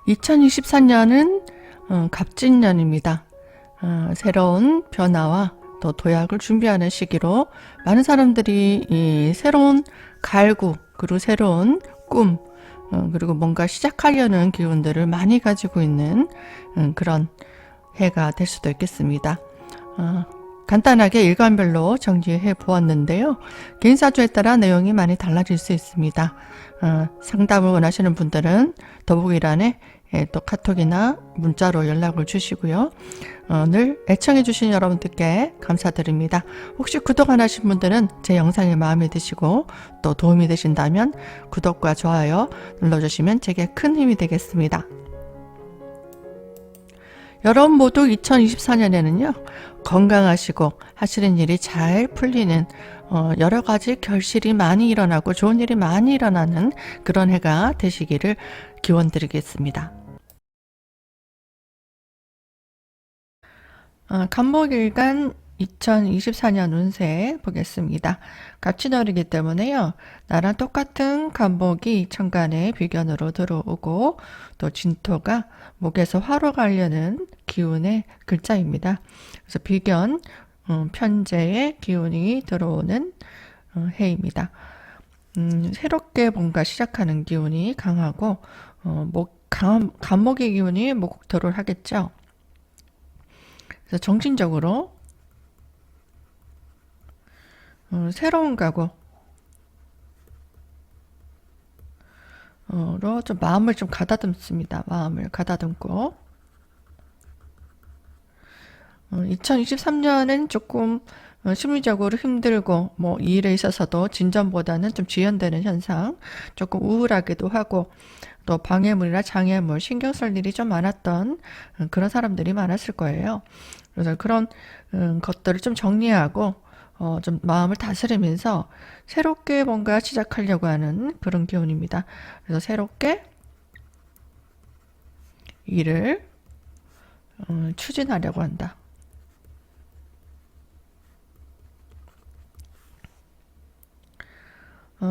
2024년은 갑진년입니다. 새로운 변화와 또 도약을 준비하는 시기로 많은 사람들이 이 새로운 갈구, 그리고 새로운 꿈, 그리고 뭔가 시작하려는 기운들을 많이 가지고 있는 그런 해가 될 수도 있겠습니다. 간단하게 일간별로 정리해 보았는데요. 개인사주에 따라 내용이 많이 달라질 수 있습니다. 상담을 원하시는 분들은 더보기란에 또 카톡이나 문자로 연락을 주시고요. 늘 애청해 주신 여러분들께 감사드립니다. 혹시 구독 안 하신 분들은 제 영상이 마음에 드시고 또 도움이 되신다면 구독과 좋아요 눌러주시면 제게 큰 힘이 되겠습니다. 여러분 모두 2024년에는요, 건강하시고 하시는 일이 잘 풀리는 여러 가지 결실이 많이 일어나고 좋은 일이 많이 일어나는 그런 해가 되시기를 기원드리겠습니다. 간목일간 2024년 운세 보겠습니다. 갑진월이기 때문에요. 나랑 똑같은 간목이 천간에 비견으로 들어오고 또 진토가 목에서 화로 가려는 기운의 글자입니다. 그래서 비견, 편재의 기운이 들어오는 해입니다. 새롭게 뭔가 시작하는 기운이 강하고 간목의 기운이 목토를 하겠죠. 그래서 정신적으로 새로운 각오로 좀 마음을 좀 가다듬습니다. 마음을 가다듬고 2023년은 조금 심리적으로 힘들고 뭐 일에 있어서도 진전보다는 좀 지연되는 현상, 조금 우울하기도 하고 또 방해물이나 장애물, 신경 쓸 일이 좀 많았던 그런 사람들이 많았을 거예요. 그래서 그런 것들을 좀 정리하고 좀 마음을 다스리면서 새롭게 뭔가 시작하려고 하는 그런 기운입니다. 그래서 새롭게 일을 추진하려고 한다.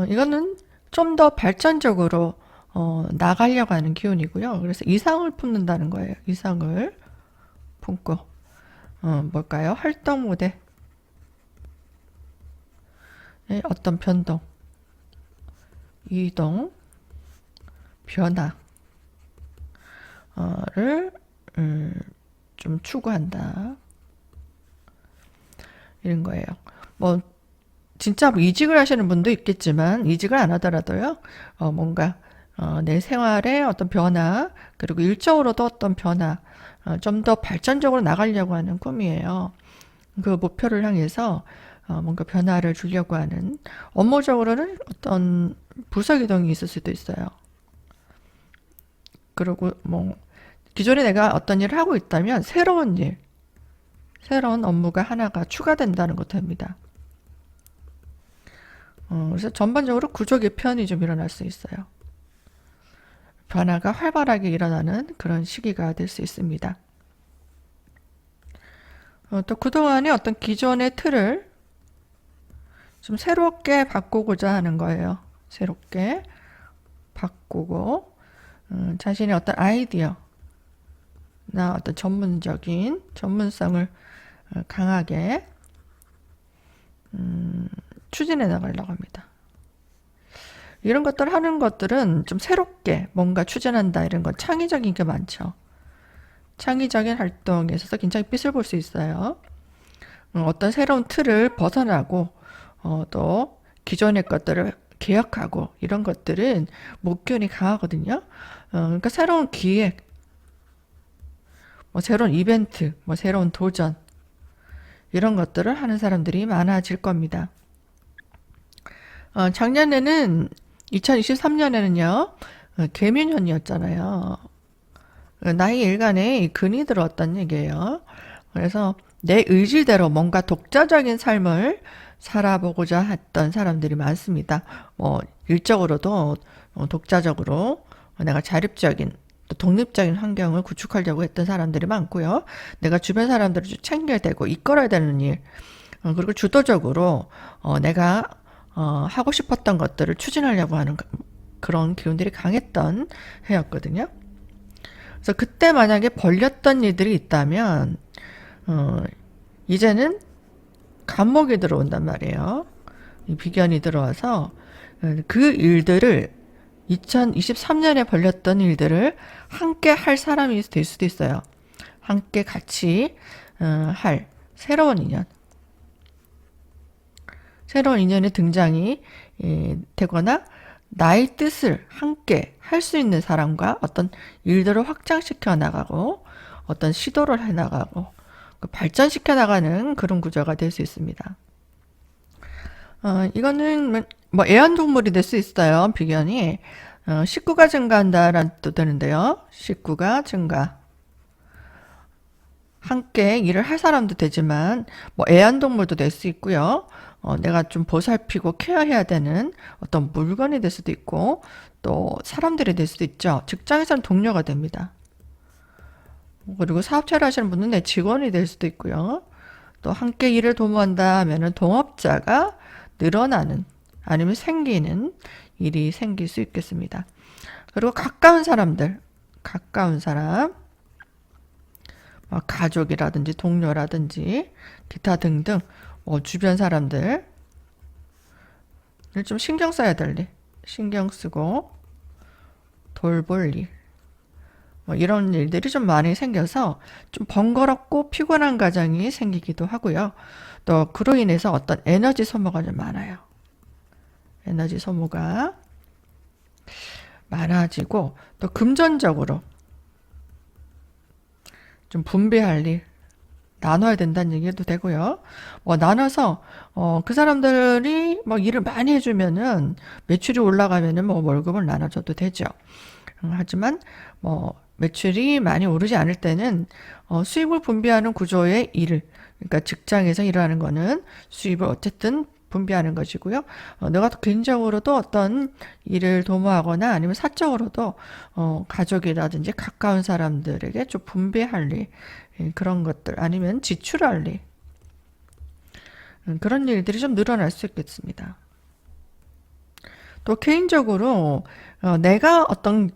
이거는 좀 더 발전적으로 나가려고 하는 기운이고요. 그래서 이상을 품는다는 거예요. 이상을 품고 뭘까요? 활동 무대 어떤 변동, 이동, 변화를 좀 추구한다. 이런 거예요. 뭐 진짜 이직을 하시는 분도 있겠지만 이직을 안 하더라도요. 뭔가 내 생활에 어떤 변화, 그리고 일적으로도 어떤 변화, 좀 더 발전적으로 나가려고 하는 꿈이에요. 그 목표를 향해서 뭔가 변화를 주려고 하는, 업무적으로는 어떤 부서 이동이 있을 수도 있어요. 그리고 뭐 기존에 내가 어떤 일을 하고 있다면 새로운 일, 새로운 업무가 하나가 추가된다는 것입니다. 그래서 전반적으로 구조 개편이 좀 일어날 수 있어요. 변화가 활발하게 일어나는 그런 시기가 될 수 있습니다. 또 그동안의 어떤 기존의 틀을 좀 새롭게 바꾸고자 하는 거예요. 새롭게 바꾸고 자신의 어떤 아이디어나 어떤 전문성을 강하게 추진해 나가려고 합니다. 이런 것들 하는 것들은 좀 새롭게 뭔가 추진한다, 이런 건 창의적인 게 많죠. 창의적인 활동에 있어서 굉장히 빛을 볼 수 있어요. 어떤 새로운 틀을 벗어나고 또 기존의 것들을 개혁하고, 이런 것들은 목균이 강하거든요. 그러니까 새로운 기획, 뭐 새로운 이벤트, 뭐 새로운 도전, 이런 것들을 하는 사람들이 많아질 겁니다. 작년에는 2023년에는요 개묘년이었잖아요. 나이 일간에 근이 들어왔다는 얘기예요. 그래서 내 의지대로 뭔가 독자적인 삶을 살아보고자 했던 사람들이 많습니다. 뭐 일적으로도 독자적으로 내가 자립적인 또 독립적인 환경을 구축하려고 했던 사람들이 많고요. 내가 주변 사람들을 챙겨야 되고 이끌어야 되는 일, 그리고 주도적으로 내가 하고 싶었던 것들을 추진하려고 하는 그런 기운들이 강했던 해였거든요. 그래서 그때 만약에 벌렸던 일들이 있다면 이제는 간목이 들어온단 말이에요. 이 비견이 들어와서 그 일들을 2023년에 벌렸던 일들을 함께 할 사람이 될 수도 있어요. 함께 같이 할 새로운 인연. 새로운 인연의 등장이 되거나 나의 뜻을 함께 할 수 있는 사람과 어떤 일들을 확장시켜 나가고 어떤 시도를 해 나가고 발전시켜 나가는 그런 구조가 될 수 있습니다. 이거는 뭐 애완동물이 될 수 있어요. 비견이 식구가 증가한다라는 뜻도 되는데요. 식구가 증가. 함께 일을 할 사람도 되지만 뭐 애완동물도 될 수 있고요. 내가 좀 보살피고 케어해야 되는 어떤 물건이 될 수도 있고 또 사람들이 될 수도 있죠. 직장에서는 동료가 됩니다. 그리고 사업체를 하시는 분은 내 직원이 될 수도 있고요. 또 함께 일을 도모한다 하면은 동업자가 늘어나는 아니면 생기는 일이 생길 수 있겠습니다. 그리고 가까운 사람들, 가까운 사람, 가족이라든지 동료라든지 기타 등등 주변 사람들을 좀 신경 써야 될 일, 신경 쓰고 돌볼 일, 이런 일들이 좀 많이 생겨서 좀 번거롭고 피곤한 가정이 생기기도 하고요. 또 그로 인해서 어떤 에너지 소모가 좀 많아요. 에너지 소모가 많아지고 또 금전적으로 좀 분배할 일, 나눠야 된다는 얘기도 되고요. 나눠서 그 사람들이 일을 많이 해주면은 매출이 올라가면은 월급을 나눠줘도 되죠. 하지만 매출이 많이 오르지 않을 때는 수입을 분배하는 구조의 일을, 그러니까 직장에서 일하는 거는 수입을 어쨌든 분배하는 것이고요. 내가 개인적으로도 어떤 일을 도모하거나 아니면 사적으로도 가족이라든지 가까운 사람들에게 좀 분배할 일, 그런 것들 아니면 지출할 일, 그런 일들이 좀 늘어날 수 있겠습니다. 또 개인적으로 내가 어떤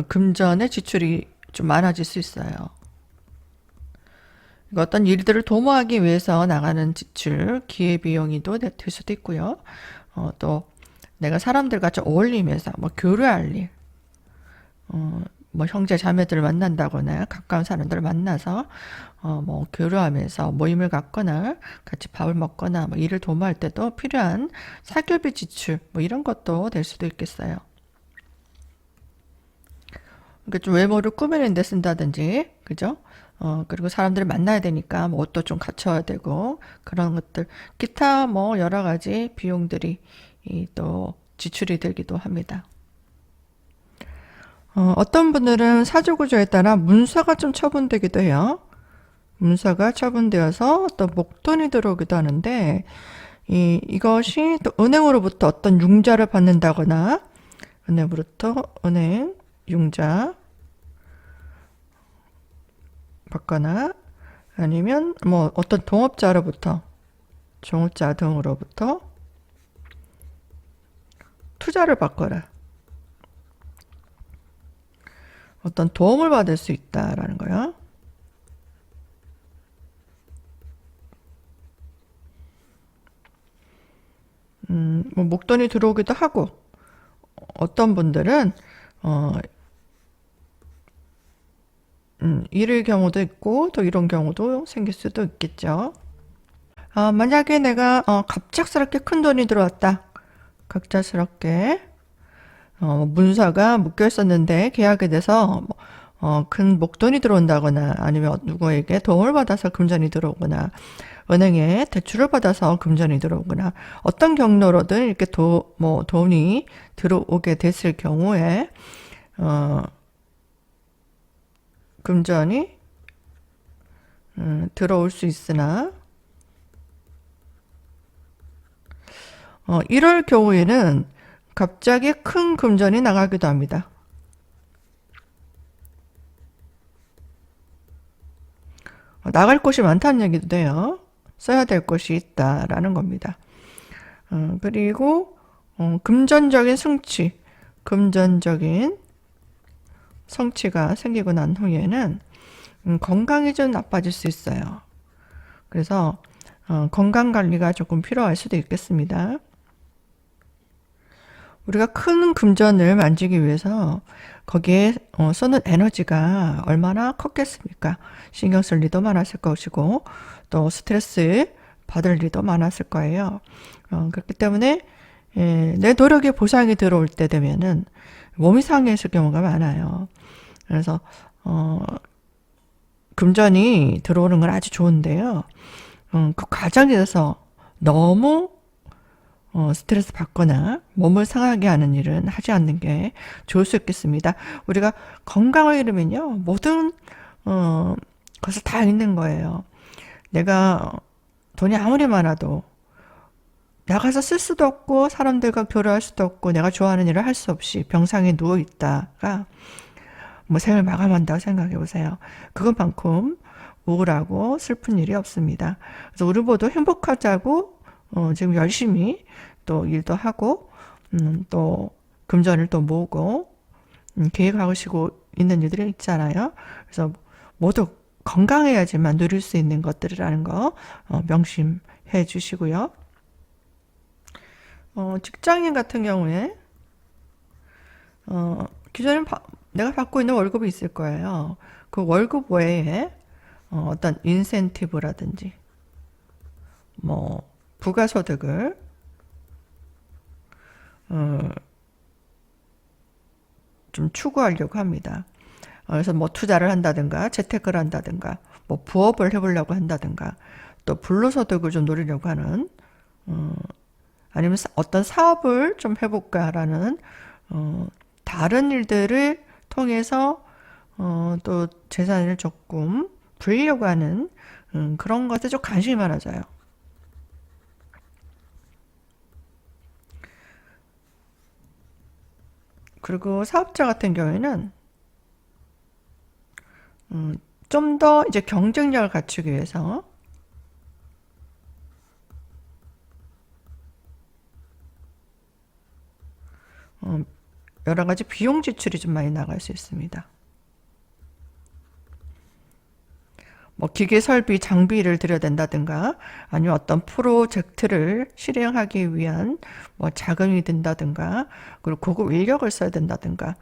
금전의 지출이 좀 많아질 수 있어요. 어떤 일들을 도모하기 위해서 나가는 지출, 기회비용이도 될 수도 있고요. 또 내가 사람들과 좀 어울리면서 교류할 일, 형제 자매들을 만난다거나 가까운 사람들을 만나서 교류하면서 모임을 갖거나 같이 밥을 먹거나 일을 도모할 때도 필요한 사교비 지출 이런 것도 될 수도 있겠어요. 그러니까 좀 외모를 꾸미는 데 쓴다든지, 그죠? 그리고 사람들을 만나야 되니까 옷도 좀 갖춰야 되고 그런 것들, 기타 여러 가지 비용들이 또 지출이 되기도 합니다. 어떤 분들은 사주구조에 따라 문서가 좀 처분되기도 해요. 문서가 처분되어서 또 목돈이 들어오기도 하는데 이것이 또 은행으로부터 어떤 융자를 받는다거나 은행으로부터 은행 융자 받거나 아니면 어떤 동업자로부터 종업자 등으로부터 투자를 받거나 어떤 도움을 받을 수 있다라는 거예요. 목돈이 들어오기도 하고 어떤 분들은 잃을 경우도 있고 또 이런 경우도 생길 수도 있겠죠. 만약에 내가 갑작스럽게 큰 돈이 들어왔다. 갑작스럽게 문서가 묶여 있었는데 계약에 대해서 큰 목돈이 들어온다거나 아니면 누구에게 도움을 받아서 금전이 들어오거나 은행에 대출을 받아서 금전이 들어오거나 어떤 경로로든 이렇게 돈이 들어오게 됐을 경우에 금전이 들어올 수 있으나 이럴 경우에는 갑자기 큰 금전이 나가기도 합니다. 나갈 곳이 많다는 얘기도 돼요. 써야 될 것이 있다라는 겁니다. 그리고 금전적인 승치, 금전적인 성취가 생기고 난 후에는 건강이 좀 나빠질 수 있어요. 그래서 건강 관리가 조금 필요할 수도 있겠습니다. 우리가 큰 금전을 만지기 위해서 거기에 쏘는 에너지가 얼마나 컸겠습니까? 신경 쓸 일도 많았을 것이고 또 스트레스 받을 일도 많았을 거예요. 그렇기 때문에 내 노력에 보상이 들어올 때 되면은 몸이 상해질 경우가 많아요. 그래서 금전이 들어오는 건 아주 좋은데요. 그 과정에서 너무 스트레스 받거나 몸을 상하게 하는 일은 하지 않는 게 좋을 수 있겠습니다. 우리가 건강을 잃으면요, 모든 것을 다 잃는 거예요. 내가 돈이 아무리 많아도 나가서 쓸 수도 없고 사람들과 교류할 수도 없고 내가 좋아하는 일을 할 수 없이 병상에 누워 있다가 뭐 생을 마감한다고 생각해 보세요. 그것만큼 우울하고 슬픈 일이 없습니다. 그래서 우리 모두 행복하자고 지금 열심히 또 일도 하고 또 금전을 또 모으고 계획하시고 있는 일들이 있잖아요. 그래서 모두 건강해야지만 누릴 수 있는 것들이라는 거 명심해 주시고요. 직장인 같은 경우에 기존에 내가 받고 있는 월급이 있을 거예요. 그 월급 외에 어떤 인센티브라든지 뭐 부가소득을 좀 추구하려고 합니다. 그래서 뭐 투자를 한다든가 재테크를 한다든가 뭐 부업을 해보려고 한다든가 또 불로소득을 좀 노리려고 하는 아니면 어떤 사업을 좀 해볼까라는 다른 일들을 통해서 또 재산을 조금 불리려고 하는 그런 것에 좀 관심이 많아져요. 그리고 사업자 같은 경우에는 좀 더 이제 경쟁력을 갖추기 위해서 여러 가지 비용 지출이 좀 많이 나갈 수 있습니다. 뭐 기계 설비 장비를 들여야 된다든가 아니면 어떤 프로젝트를 실행하기 위한 뭐 자금이 든다든가 그리고 고급 인력을 써야 된다든가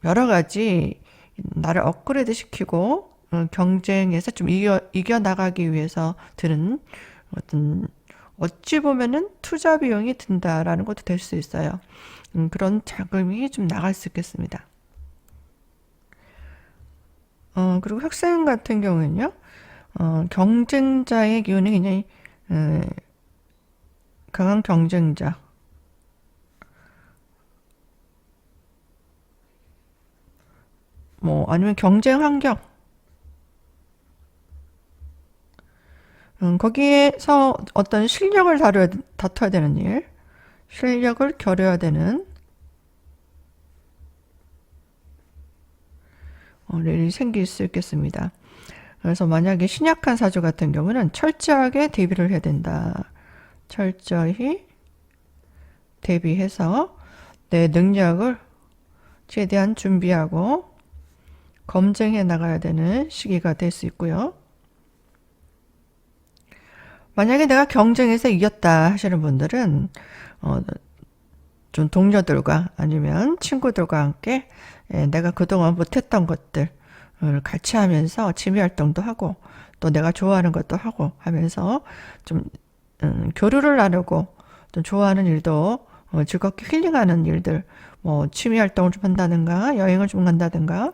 여러 가지 나를 업그레이드 시키고 경쟁에서 좀 이겨 나가기 위해서 드는 어떤 어찌 보면은 투자 비용이 든다라는 것도 될 수 있어요. 그런 자금이 좀 나갈 수 있겠습니다. 그리고 학생 같은 경우는요, 경쟁자의 기운이 굉장히 강한 경쟁자. 뭐 아니면 경쟁 환경. 거기에서 어떤 실력을 다퉈야 되는 일, 실력을 겨뤄야 되는 일이 생길 수 있겠습니다. 그래서 만약에 신약한 사주 같은 경우는 철저하게 대비를 해야 된다. 철저히 대비해서 내 능력을 최대한 준비하고 검증해 나가야 되는 시기가 될 수 있고요. 만약에 내가 경쟁에서 이겼다 하시는 분들은 좀 동료들과 아니면 친구들과 함께 내가 그동안 못했던 것들 같이 하면서 취미 활동도 하고 또 내가 좋아하는 것도 하고 하면서 좀 교류를 나누고 또 좋아하는 일도 즐겁게 힐링하는 일들 뭐 취미 활동을 좀 한다든가 여행을 좀 간다든가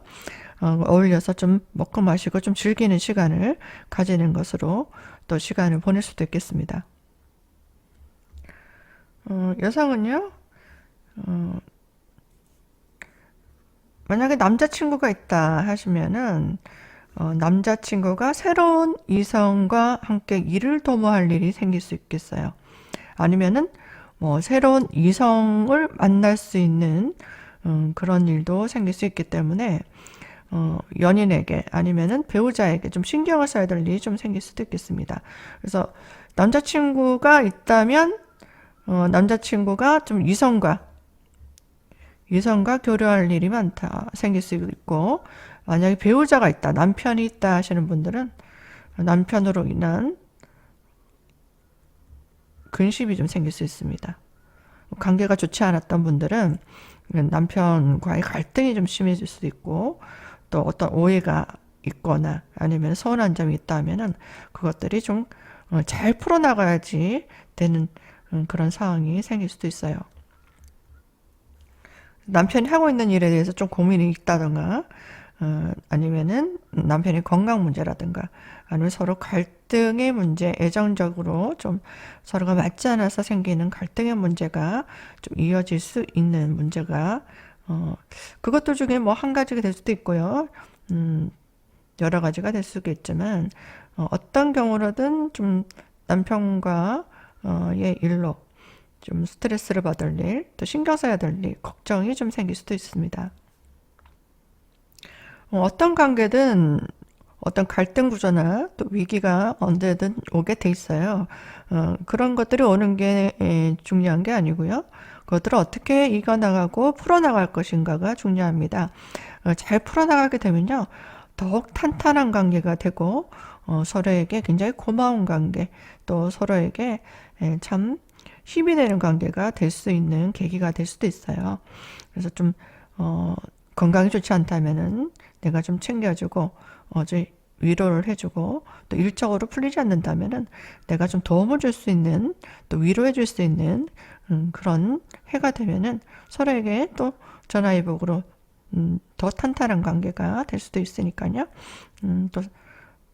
어울려서 좀 먹고 마시고 좀 즐기는 시간을 가지는 것으로 또 시간을 보낼 수도 있겠습니다. 여성은요, 만약에 남자친구가 있다 하시면은, 남자친구가 새로운 이성과 함께 일을 도모할 일이 생길 수 있겠어요. 아니면은, 뭐, 새로운 이성을 만날 수 있는, 그런 일도 생길 수 있기 때문에, 연인에게 아니면은 배우자에게 좀 신경을 써야 될 일이 좀 생길 수도 있겠습니다. 그래서 남자친구가 있다면 남자친구가 좀 이성과 이성과 교류할 일이 많다. 생길 수 있고, 만약에 배우자가 있다, 남편이 있다 하시는 분들은 남편으로 인한 근심이 좀 생길 수 있습니다. 관계가 좋지 않았던 분들은 남편과의 갈등이 좀 심해질 수도 있고, 또 어떤 오해가 있거나 아니면 서운한 점이 있다 하면은 그것들이 좀 잘 풀어나가야지 되는 그런 상황이 생길 수도 있어요. 남편이 하고 있는 일에 대해서 좀 고민이 있다던가, 아니면은 남편의 건강 문제라든가, 아니면 서로 갈등의 문제, 애정적으로 좀 서로가 맞지 않아서 생기는 갈등의 문제가 좀 이어질 수 있는 문제가, 그것들 중에 뭐 한 가지가 될 수도 있고요. 여러 가지가 될 수도 있지만, 어떤 경우로든 좀 남편과의 일로 좀 스트레스를 받을 일, 또 신경 써야 될 일, 걱정이 좀 생길 수도 있습니다. 어떤 관계든 어떤 갈등 구조나 또 위기가 언제든 오게 돼 있어요. 그런 것들이 오는 게 중요한 게 아니고요. 그것들을 어떻게 이겨나가고 풀어나갈 것인가가 중요합니다. 잘 풀어나가게 되면요. 더욱 탄탄한 관계가 되고, 서로에게 굉장히 고마운 관계, 또 서로에게 참 힘이 되는 관계가 될 수 있는 계기가 될 수도 있어요. 그래서 좀, 건강이 좋지 않다면은 내가 좀 챙겨주고, 어제 위로를 해주고, 또 일적으로 풀리지 않는다면은 내가 좀 도움을 줄 수 있는, 또 위로해 줄 수 있는, 그런 해가 되면은 서로에게 또 전화위복으로, 더 탄탄한 관계가 될 수도 있으니까요. 또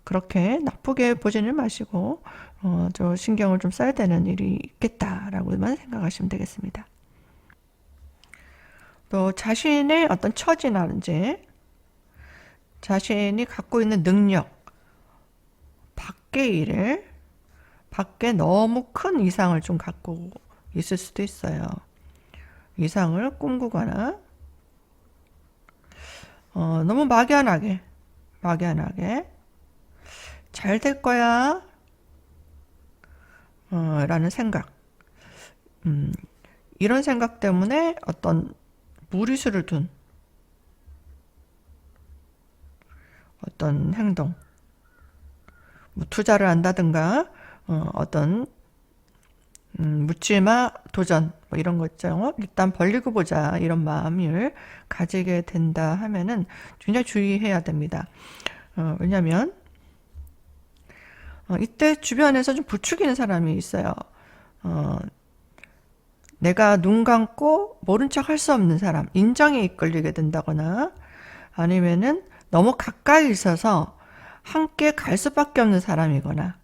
그렇게 나쁘게 보지는 마시고, 저 신경을 좀 써야 되는 일이 있겠다라고만 생각하시면 되겠습니다. 또 자신의 어떤 처지라든지 자신이 갖고 있는 능력, 밖의 일을, 밖에 너무 큰 이상을 좀 갖고 있을 수도 있어요. 이상을 꿈꾸거나, 너무 막연하게, 잘 될 거야, 라는 생각. 이런 생각 때문에 어떤 무리수를 둔 어떤 행동, 뭐 투자를 한다든가, 어떤 묻지마 도전 뭐 이런 거 있죠. 일단 벌리고 보자 이런 마음을 가지게 된다 하면은 굉장히 주의해야 됩니다. 왜냐하면 이때 주변에서 좀 부추기는 사람이 있어요. 내가 눈 감고 모른 척 할 수 없는 사람, 인정에 이끌리게 된다거나 아니면은 너무 가까이 있어서 함께 갈 수밖에 없는 사람이거나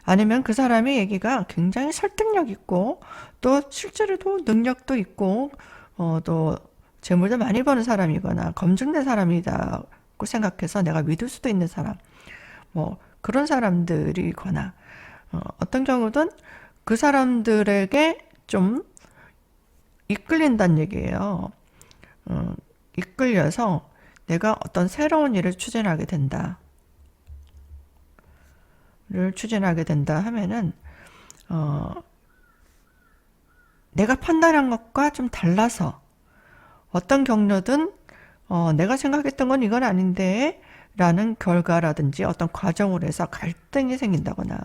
아니면 그 사람의 얘기가 굉장히 설득력 있고 또 실제로도 능력도 있고 또 재물도 많이 버는 사람이거나 검증된 사람이다고 생각해서 내가 믿을 수도 있는 사람 뭐 그런 사람들이거나 어떤 경우든 그 사람들에게 좀 이끌린다는 얘기예요. 이끌려서 내가 어떤 새로운 일을 추진하게 된다. 를 추진하게 된다 하면은 내가 판단한 것과 좀 달라서 어떤 경로든 내가 생각했던 건 이건 아닌데 라는 결과라든지 어떤 과정으로 해서 갈등이 생긴다거나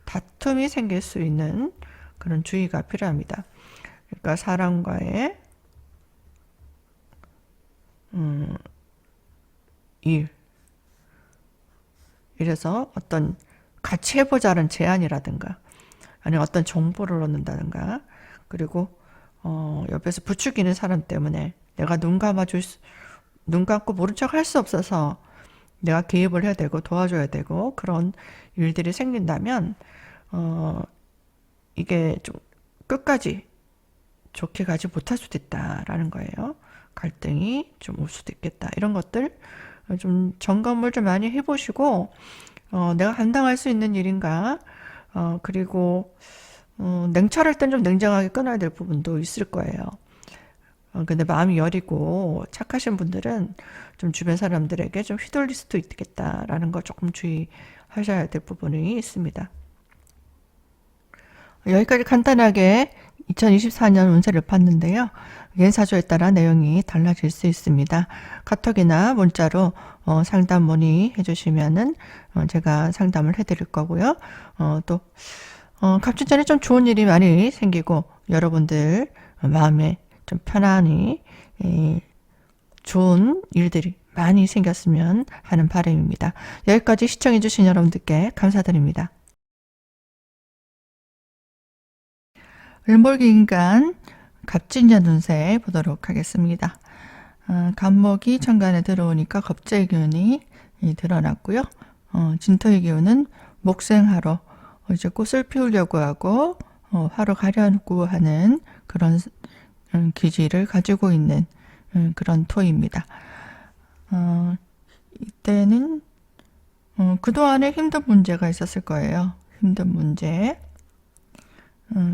다툼이 생길 수 있는 그런 주의가 필요합니다. 그러니까 사람과의 일 이래서 어떤 같이 해보자는 제안이라든가 아니면 어떤 정보를 얻는다든가 그리고 옆에서 부추기는 사람 때문에 내가 눈 감고 모른 척 할 수 없어서 내가 개입을 해야 되고 도와줘야 되고 그런 일들이 생긴다면 이게 좀 끝까지 좋게 가지 못할 수도 있다라는 거예요. 갈등이 좀 올 수도 있겠다. 이런 것들 좀 점검을 좀 많이 해보시고 내가 감당할 수 있는 일인가 그리고 냉철할 땐 좀 냉정하게 끊어야 될 부분도 있을 거예요. 근데 마음이 여리고 착하신 분들은 좀 주변 사람들에게 좀 휘둘릴 수도 있겠다라는 거 조금 주의하셔야 될 부분이 있습니다. 여기까지 간단하게 2024년 운세를 봤는데요. 연사주에 따라 내용이 달라질 수 있습니다. 카톡이나 문자로 상담 문의해 주시면은 제가 상담을 해드릴 거고요. 또 갑진년에 좀 좋은 일이 많이 생기고 여러분들 마음에 좀 편안히 좋은 일들이 많이 생겼으면 하는 바람입니다. 여기까지 시청해 주신 여러분들께 감사드립니다. 을목이 인간 갑진년 운세 보도록 하겠습니다. 간목이 천간에 들어오니까 겁재의 기운이 드러났고요. 진토의 기운은 목생하로 이제 꽃을 피우려고 하고 화로 가려고 하는 그런 기질을 가지고 있는 그런 토입니다. 이때는 그동안에 힘든 문제가 있었을 거예요. 힘든 문제.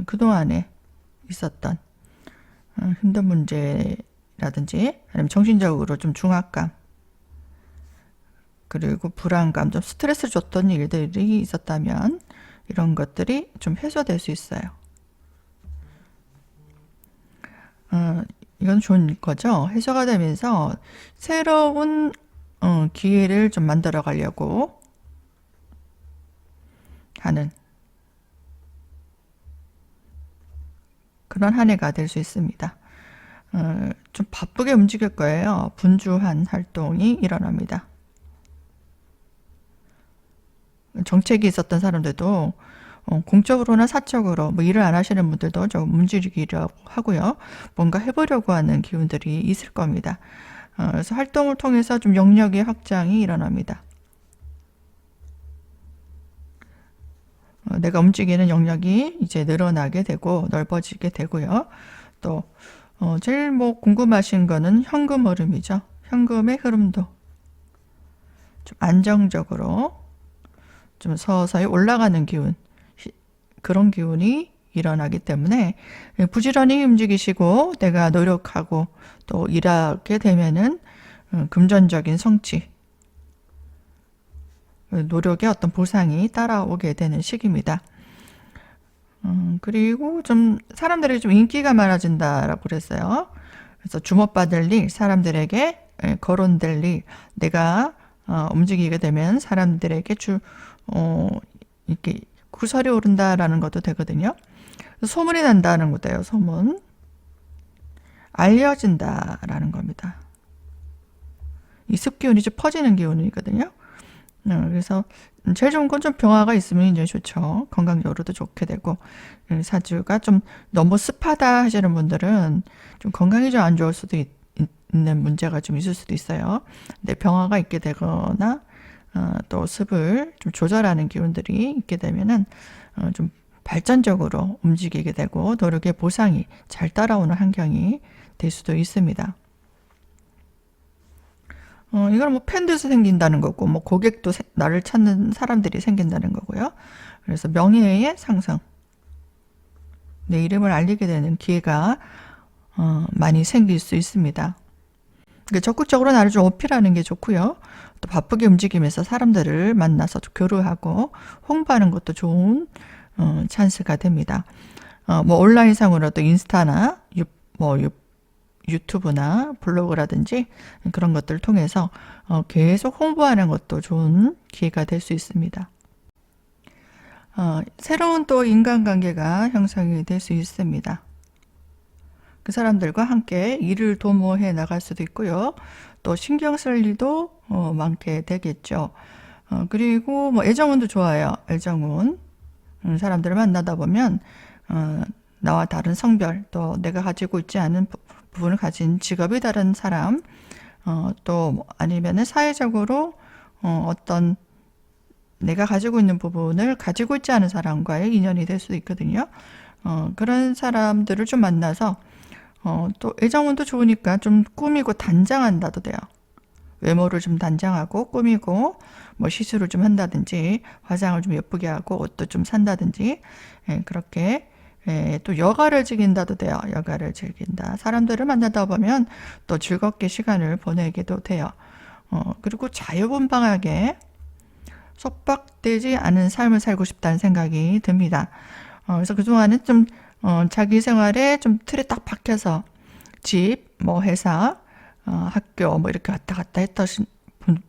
그동안에 있었던 힘든 문제라든지 아니면 정신적으로 좀 중압감 그리고 불안감, 좀 스트레스 줬던 일들이 있었다면 이런 것들이 좀 해소될 수 있어요. 이건 좋은 거죠. 해소가 되면서 새로운 기회를 좀 만들어 가려고 하는 그런 한 해가 될 수 있습니다. 좀 바쁘게 움직일 거예요. 분주한 활동이 일어납니다. 정책이 있었던 사람들도 공적으로나 사적으로 뭐 일을 안 하시는 분들도 좀 움직이려고 하고요. 뭔가 해보려고 하는 기운들이 있을 겁니다. 그래서 활동을 통해서 좀 영역의 확장이 일어납니다. 내가 움직이는 영역이 이제 늘어나게 되고 넓어지게 되고요. 또 제일 뭐 궁금하신 거는 현금 흐름이죠. 현금의 흐름도 좀 안정적으로 좀 서서히 올라가는 기운, 그런 기운이 일어나기 때문에 부지런히 움직이시고 내가 노력하고 또 일하게 되면은 금전적인 성취, 노력의 어떤 보상이 따라오게 되는 시기입니다. 그리고 좀 사람들에게 좀 인기가 많아진다라고 그랬어요. 그래서 주목받을 일, 사람들에게 거론될 일, 내가 움직이게 되면 사람들에게 이렇게 구설이 오른다라는 것도 되거든요. 소문이 난다는 것도예요. 소문. 알려진다라는 겁니다. 이 습기운이 좀 퍼지는 기운이거든요. 그래서 제일 좋은 건 좀 병화가 있으면 이제 좋죠. 건강적으로도 좋게 되고 사주가 좀 너무 습하다 하시는 분들은 좀 건강이 좀 안 좋을 수도 있는 문제가 좀 있을 수도 있어요. 근데 병화가 있게 되거나 또 습을 좀 조절하는 기운들이 있게 되면은 좀 발전적으로 움직이게 되고 노력의 보상이 잘 따라오는 환경이 될 수도 있습니다. 이건 뭐 팬들도 생긴다는 거고, 뭐 고객도 나를 찾는 사람들이 생긴다는 거고요. 그래서 명예의 상승, 내 이름을 알리게 되는 기회가 많이 생길 수 있습니다. 그러니까 적극적으로 나를 좀 어필하는 게 좋고요. 또 바쁘게 움직이면서 사람들을 만나서 교류하고 홍보하는 것도 좋은 찬스가 됩니다. 뭐 온라인상으로도 인스타나 유튜브나 블로그라든지 그런 것들을 통해서 계속 홍보하는 것도 좋은 기회가 될 수 있습니다. 새로운 또 인간관계가 형성이 될 수 있습니다. 그 사람들과 함께 일을 도모해 나갈 수도 있고요. 또 신경 쓸 일도 많게 되겠죠. 그리고 뭐 애정운도 좋아요. 애정운. 사람들을 만나다 보면 나와 다른 성별, 또 내가 가지고 있지 않은 부분을 가진 직업이 다른 사람, 또 아니면은 사회적으로 어떤 내가 가지고 있는 부분을 가지고 있지 않은 사람과의 인연이 될 수도 있거든요. 그런 사람들을 좀 만나서 또 애정운도 좋으니까 좀 꾸미고 단장한다도 돼요. 외모를 좀 단장하고 꾸미고 뭐 시술을 좀 한다든지 화장을 좀 예쁘게 하고 옷도 좀 산다든지 그렇게 또 여가를 즐긴다도 돼요. 여가를 즐긴다. 사람들을 만나다 보면 또 즐겁게 시간을 보내기도 돼요. 그리고 자유분방하게 속박되지 않은 삶을 살고 싶다는 생각이 듭니다. 그래서 그동안은 좀 자기 생활에 좀 틀에 딱 박혀서 집, 뭐 회사, 학교 뭐 이렇게 왔다 갔다 했던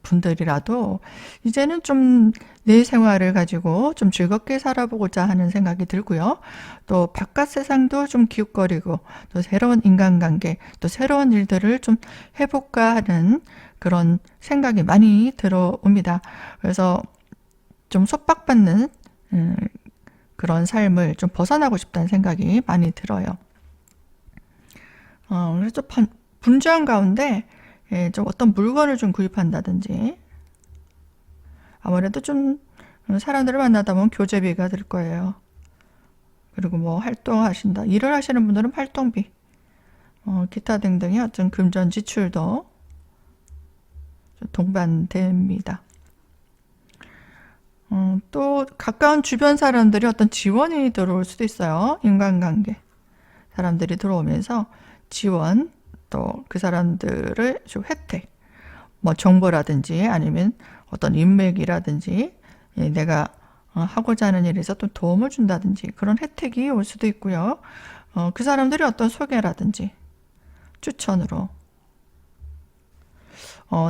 분들이라도 이제는 좀 내 생활을 가지고 좀 즐겁게 살아보고자 하는 생각이 들고요. 또 바깥 세상도 좀 기웃거리고 또 새로운 인간관계, 또 새로운 일들을 좀 해볼까 하는 그런 생각이 많이 들어옵니다. 그래서 좀 속박받는 그런 삶을 좀 벗어나고 싶다는 생각이 많이 들어요. 그래서 분주한 가운데 좀 어떤 물건을 좀 구입한다든지 아무래도 좀 사람들을 만나다 보면 교재비가 들 거예요. 그리고 뭐 활동하신다. 일을 하시는 분들은 활동비, 기타 등등의 어떤 금전 지출도 동반됩니다. 또 가까운 주변 사람들이 어떤 지원이 들어올 수도 있어요. 인간관계. 사람들이 들어오면서 지원, 또 그 사람들의 좀 혜택, 뭐 정보라든지 아니면 어떤 인맥이라든지 내가 하고자 하는 일에서 또 도움을 준다든지 그런 혜택이 올 수도 있고요. 그 사람들이 어떤 소개라든지 추천으로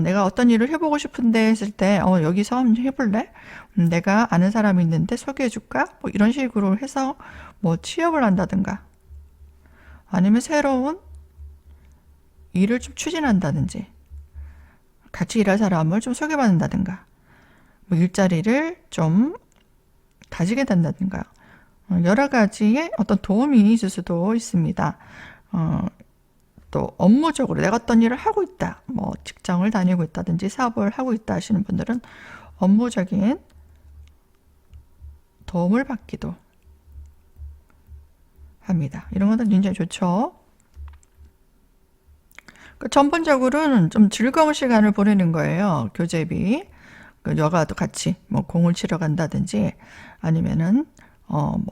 내가 어떤 일을 해보고 싶은데 했을 때 여기서 한번 해볼래? 내가 아는 사람이 있는데 소개해줄까? 뭐 이런 식으로 해서 뭐 취업을 한다든가 아니면 새로운 일을 좀 추진한다든지 같이 일할 사람을 좀 소개받는다든가 뭐 일자리를 좀 가지게 된다든가 여러 가지의 어떤 도움이 있을 수도 있습니다. 또 업무적으로 내가 어떤 일을 하고 있다, 뭐 직장을 다니고 있다든지 사업을 하고 있다 하시는 분들은 업무적인 도움을 받기도 합니다. 이런 것도 굉장히 좋죠. 전반적으로는 좀 즐거운 시간을 보내는 거예요. 교재비, 여가도 같이 뭐 공을 치러 간다든지 아니면은 뭐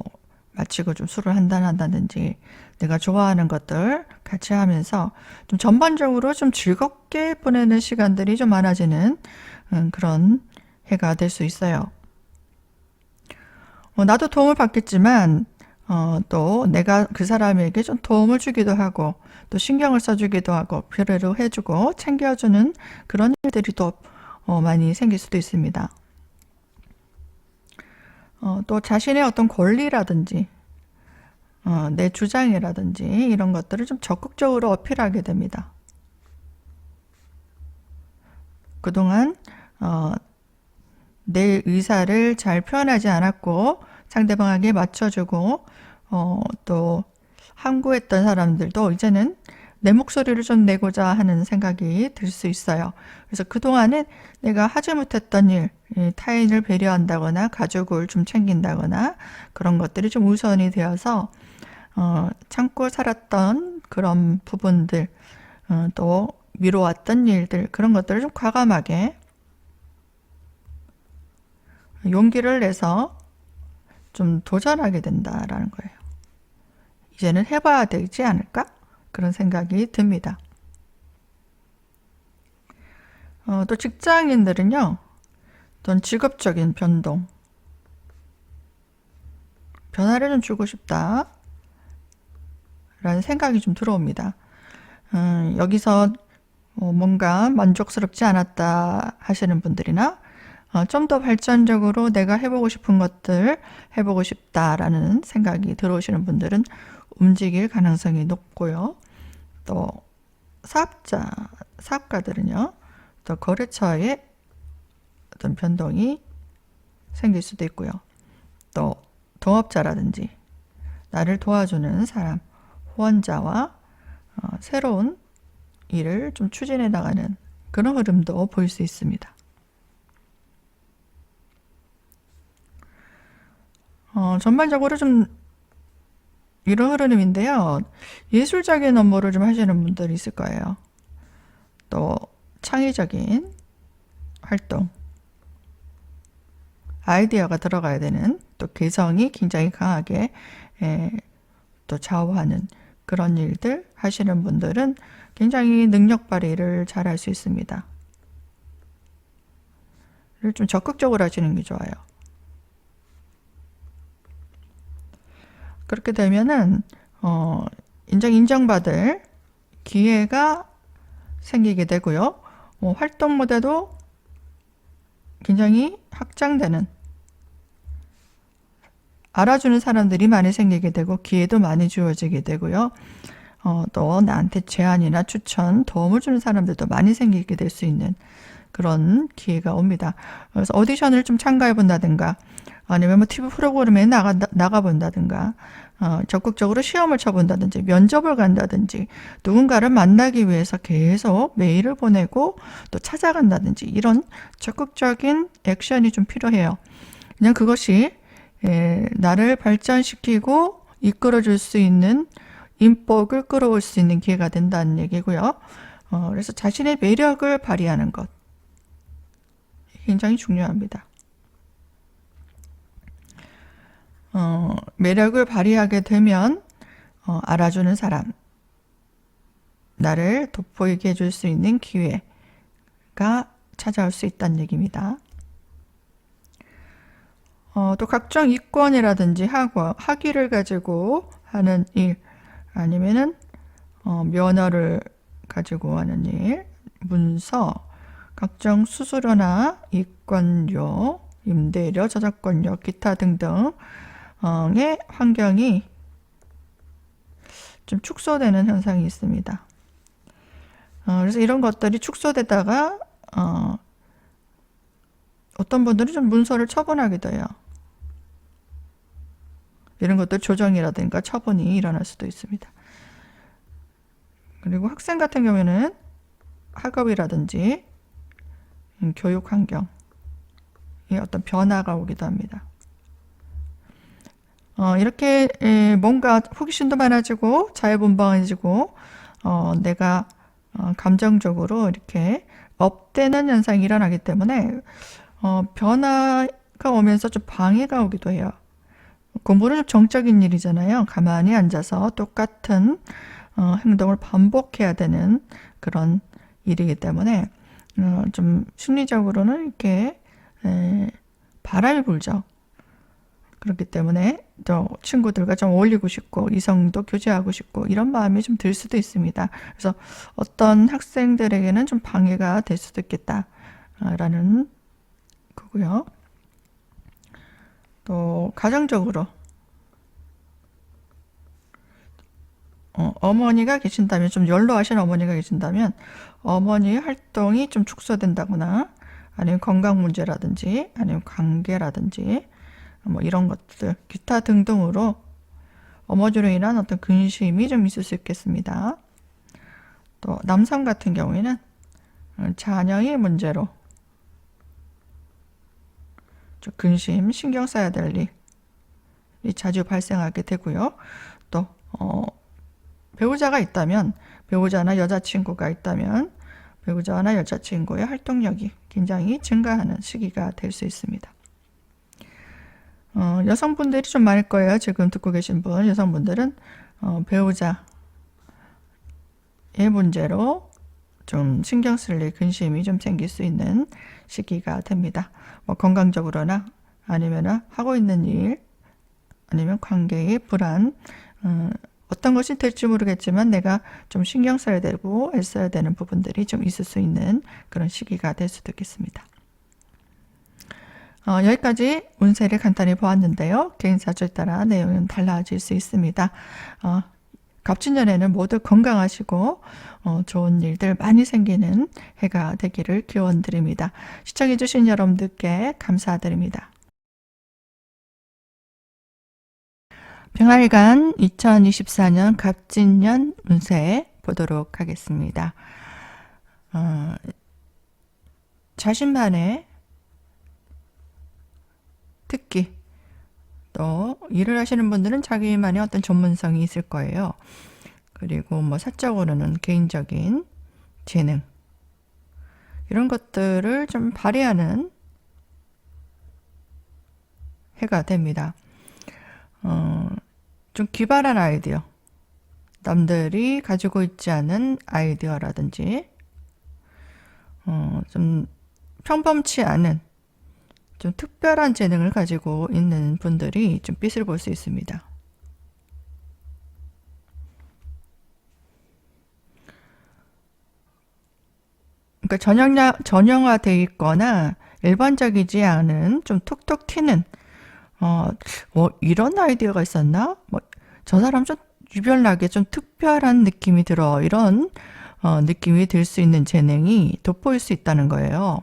마치고 좀 술을 한다든지 내가 좋아하는 것들 같이 하면서 좀 전반적으로 좀 즐겁게 보내는 시간들이 좀 많아지는 그런 해가 될 수 있어요. 나도 도움을 받겠지만 또 내가 그 사람에게 좀 도움을 주기도 하고 또 신경을 써주기도 하고 배려를 해주고 챙겨주는 그런 일들이 또 많이 생길 수도 있습니다. 또 자신의 어떤 권리라든지 내 주장이라든지 이런 것들을 좀 적극적으로 어필하게 됩니다. 그동안 내 의사를 잘 표현하지 않았고 상대방에게 맞춰주고 또 항구했던 사람들도 이제는 내 목소리를 좀 내고자 하는 생각이 들 수 있어요. 그래서 그동안은 내가 하지 못했던 일, 타인을 배려한다거나 가족을 좀 챙긴다거나 그런 것들이 좀 우선이 되어서 참고 살았던 그런 부분들, 또 미뤄왔던 일들, 그런 것들을 좀 과감하게 용기를 내서 좀 도전하게 된다라는 거예요. 이제는 해봐야 되지 않을까? 그런 생각이 듭니다. 또 직장인들은요, 어떤 직업적인 변동, 변화를 좀 주고 싶다 라는 생각이 좀 들어옵니다. 여기서 뭔가 만족스럽지 않았다 하시는 분들이나 좀 더 발전적으로 내가 해보고 싶은 것들 해보고 싶다라는 생각이 들어오시는 분들은 움직일 가능성이 높고요. 또 사업가들은요, 또 거래처에 어떤 변동이 생길 수도 있고요. 또 동업자라든지 나를 도와주는 사람, 후원자와 새로운 일을 좀 추진해 나가는 그런 흐름도 보일 수 있습니다. 전반적으로 좀 이런 흐름인데요. 예술적인 업무를 좀 하시는 분들이 있을 거예요. 또 창의적인 활동, 아이디어가 들어가야 되는 또 개성이 굉장히 강하게 또 좌우하는 그런 일들 하시는 분들은 굉장히 능력 발휘를 잘 할 수 있습니다. 좀 적극적으로 하시는 게 좋아요. 그렇게 되면은 인정받을 기회가 생기게 되고요. 활동 무대도 굉장히 확장되는, 알아주는 사람들이 많이 생기게 되고 기회도 많이 주어지게 되고요. 또 나한테 제안이나 추천, 도움을 주는 사람들도 많이 생기게 될 수 있는 그런 기회가 옵니다. 그래서 오디션을 좀 참가해 본다든가, 아니면 뭐 TV 프로그램에 나가 본다든가, 적극적으로 시험을 쳐본다든지, 면접을 간다든지, 누군가를 만나기 위해서 계속 메일을 보내고 또 찾아간다든지, 이런 적극적인 액션이 좀 필요해요. 그냥 그것이 나를 발전시키고 이끌어줄 수 있는, 인복을 끌어올 수 있는 기회가 된다는 얘기고요. 그래서 자신의 매력을 발휘하는 것, 굉장히 중요합니다. 매력을 발휘하게 되면 알아주는 사람, 나를 돋보이게 해줄 수 있는 기회가 찾아올 수 있다는 얘기입니다. 또 각종 이권이라든지 학위를 가지고 하는 일, 아니면은 면허를 가지고 하는 일, 문서, 각종 수수료나 이권료, 임대료, 저작권료, 기타 등등의 환경이 좀 축소되는 현상이 있습니다. 그래서 이런 것들이 축소되다가 어떤 분들은 좀 문서를 처분하기도 해요. 이런 것들 조정이라든가 처분이 일어날 수도 있습니다. 그리고 학생 같은 경우에는 학업이라든지 교육 환경에 어떤 변화가 오기도 합니다. 이렇게 뭔가 호기심도 많아지고 자유분방해지고 내가 감정적으로 이렇게 업되는 현상이 일어나기 때문에 변화가 오면서 좀 방해가 오기도 해요. 공부는 좀 정적인 일이잖아요. 가만히 앉아서 똑같은 행동을 반복해야 되는 그런 일이기 때문에 좀 심리적으로는 이렇게 바람이 불죠. 그렇기 때문에 또 친구들과 좀 어울리고 싶고 이성도 교제하고 싶고 이런 마음이 좀 들 수도 있습니다. 그래서 어떤 학생들에게는 좀 방해가 될 수도 있겠다라는 거고요. 또 가정적으로 어머니가 계신다면, 좀 연로하신 어머니가 계신다면 어머니의 활동이 좀 축소된다거나, 아니면 건강 문제라든지, 아니면 관계라든지, 뭐 이런 것들 기타 등등으로 어머니로 인한 어떤 근심이 좀 있을 수 있겠습니다. 또 남성 같은 경우에는 자녀의 문제로 좀 근심, 신경 써야 될 일이 자주 발생하게 되고요. 또 배우자가 있다면, 배우자나 여자친구가 있다면 배우자나 여자친구의 활동력이 굉장히 증가하는 시기가 될 수 있습니다. 여성분들이 좀 많을 거예요. 지금 듣고 계신 분, 여성분들은 배우자의 문제로 좀 신경 쓸 일, 근심이 좀 생길 수 있는 시기가 됩니다. 뭐 건강적으로나, 아니면 하고 있는 일, 아니면 관계의 불안, 어떤 것이 될지 모르겠지만 내가 좀 신경 써야 되고 애써야 되는 부분들이 좀 있을 수 있는 그런 시기가 될 수도 있겠습니다. 여기까지 운세를 간단히 보았는데요. 개인 사주에 따라 내용은 달라질 수 있습니다. 갑진년에는 모두 건강하시고 좋은 일들 많이 생기는 해가 되기를 기원드립니다. 시청해주신 여러분들께 감사드립니다. 병활간 2024년 갑진년 운세 보도록 하겠습니다. 자신만의 특기, 또 일을 하시는 분들은 자기만의 어떤 전문성이 있을 거예요. 그리고 뭐 사적으로는 개인적인 재능, 이런 것들을 좀 발휘하는 해가 됩니다. 좀 기발한 아이디어, 남들이 가지고 있지 않은 아이디어라든지, 좀 평범치 않은 좀 특별한 재능을 가지고 있는 분들이 좀 빛을 볼 수 있습니다. 그러니까 전형화되어 있거나 일반적이지 않은 좀 톡톡 튀는 이런 아이디어가 있었나? 저 사람 좀 유별나게 좀 특별한 느낌이 들어. 이런 느낌이 들 수 있는 재능이 돋보일 수 있다는 거예요.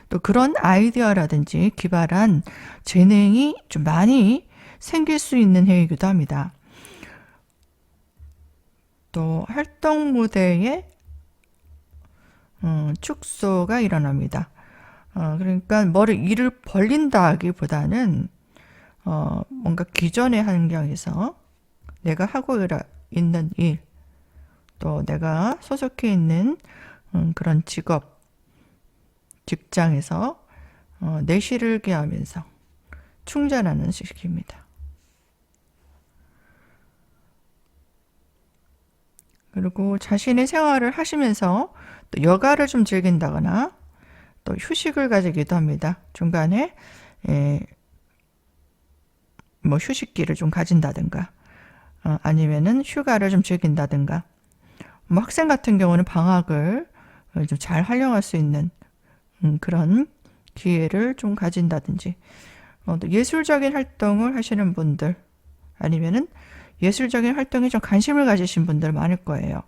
또 그런 아이디어라든지 기발한 재능이 좀 많이 생길 수 있는 해이기도 합니다. 또 활동 무대에 축소가 일어납니다. 그러니까 일을 벌린다기보다는 뭔가 기존의 환경에서 내가 하고 있는 일, 또 내가 소속해 있는 그런 직장에서 내실을 기하면서 충전하는 시기입니다. 그리고 자신의 생활을 하시면서 또 여가를 좀 즐긴다거나 또 휴식을 가지기도 합니다. 중간에 휴식기를 좀 가진다든가 아니면은 휴가를 좀 즐긴다든가 학생 같은 경우는 방학을 좀 잘 활용할 수 있는 그런 기회를 좀 가진다든지 또 예술적인 활동을 하시는 분들 아니면은 예술적인 활동에 좀 관심을 가지신 분들 많을 거예요.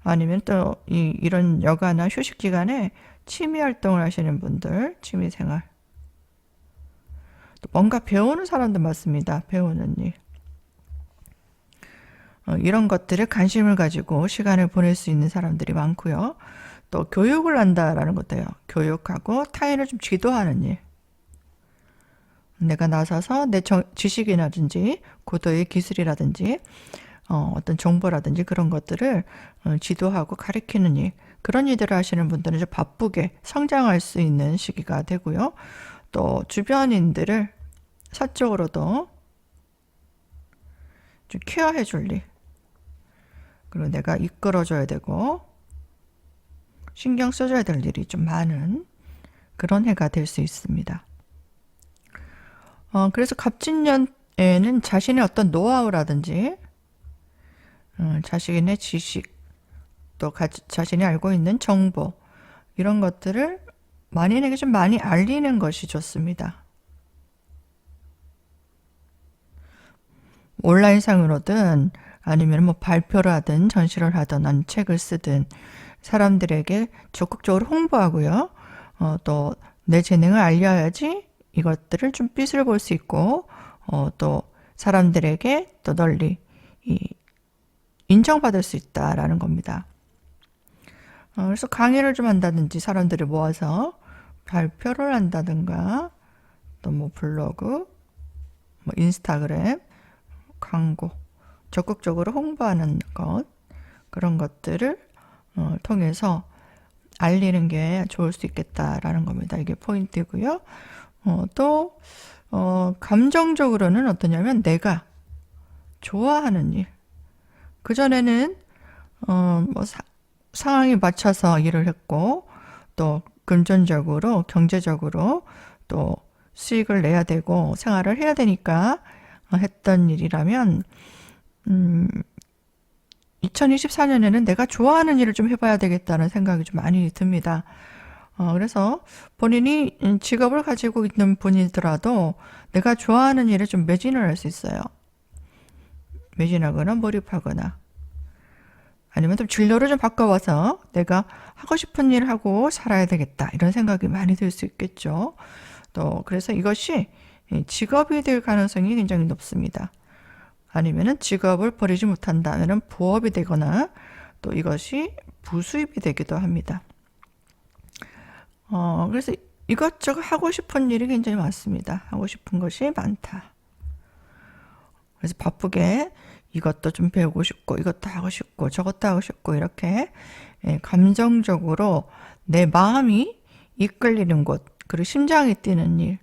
아니면 또 이런 여가나 휴식 기간에 취미 활동을 하시는 분들, 취미 생활. 또 뭔가 배우는 사람도 많습니다. 배우는 일. 이런 것들에 관심을 가지고 시간을 보낼 수 있는 사람들이 많고요. 또 교육을 한다라는 것도요. 교육하고 타인을 좀 지도하는 일. 내가 나서서 내 지식이라든지 고도의 기술이라든지 어떤 정보라든지 그런 것들을 지도하고 가르치는 일. 그런 일들을 하시는 분들은 좀 바쁘게 성장할 수 있는 시기가 되고요. 또 주변인들을 사적으로도 좀 케어해 줄 일. 그리고 내가 이끌어줘야 되고 신경 써줘야 될 일이 좀 많은 그런 해가 될 수 있습니다. 그래서 갑진년에는 자신의 어떤 노하우라든지 자신의 지식 또 자신이 알고 있는 정보 이런 것들을 만인에게 좀 많이 알리는 것이 좋습니다. 온라인상으로든 아니면 발표를 하든 전시를 하든 아니면 책을 쓰든 사람들에게 적극적으로 홍보하고요. 또 내 재능을 알려야지 이것들을 좀 빛을 볼 수 있고 또 사람들에게 또 널리 인정받을 수 있다라는 겁니다. 그래서 강의를 좀 한다든지 사람들을 모아서 발표를 한다든가 또 블로그, 인스타그램, 광고 적극적으로 홍보하는 것 그런 것들을 통해서 알리는 게 좋을 수 있겠다라는 겁니다. 이게 포인트고요. 또 감정적으로는 어떠냐면 내가 좋아하는 일. 그전에는 상황에 맞춰서 일을 했고 또 금전적으로 경제적으로 또 수익을 내야 되고 생활을 해야 되니까 했던 일이라면 2024년에는 내가 좋아하는 일을 좀 해봐야 되겠다는 생각이 좀 많이 듭니다. 그래서 본인이 직업을 가지고 있는 분이더라도 내가 좋아하는 일에 좀 매진을 할 수 있어요. 매진하거나 몰입하거나 아니면 좀 진로를 좀 바꿔와서 내가 하고 싶은 일을 하고 살아야 되겠다 이런 생각이 많이 들 수 있겠죠. 또 그래서 이것이 직업이 될 가능성이 굉장히 높습니다. 아니면은 직업을 버리지 못한다면 부업이 되거나 또 이것이 부수입이 되기도 합니다. 그래서 이것저것 하고 싶은 일이 굉장히 많습니다. 하고 싶은 것이 많다. 그래서 바쁘게 이것도 좀 배우고 싶고 이것도 하고 싶고 저것도 하고 싶고 이렇게 감정적으로 내 마음이 이끌리는 곳 그리고 심장이 뛰는 일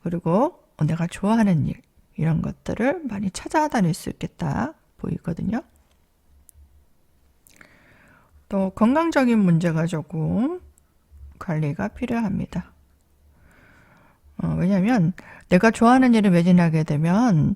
그리고 내가 좋아하는 일 이런 것들을 많이 찾아다닐 수 있겠다 보이거든요. 또 건강적인 문제가 조금 관리가 필요합니다. 왜냐하면 내가 좋아하는 일을 매진하게 되면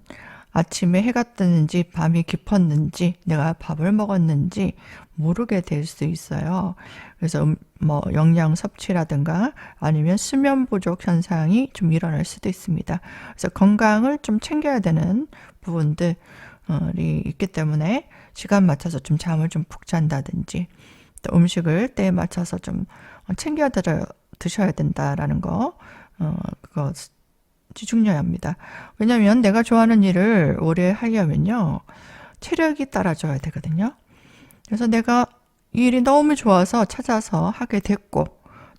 아침에 해가 뜨는지 밤이 깊었는지 내가 밥을 먹었는지 모르게 될 수 있어요. 그래서 뭐 영양 섭취라든가 아니면 수면 부족 현상이 좀 일어날 수도 있습니다. 그래서 건강을 좀 챙겨야 되는 부분들이 있기 때문에 시간 맞춰서 좀 잠을 좀 푹 잔다든지 또 음식을 때에 맞춰서 좀 챙겨 드셔야 된다라는 거 그것이 중요합니다. 왜냐하면 내가 좋아하는 일을 오래 하려면요 체력이 따라줘야 되거든요. 그래서 내가 이 일이 너무 좋아서 찾아서 하게 됐고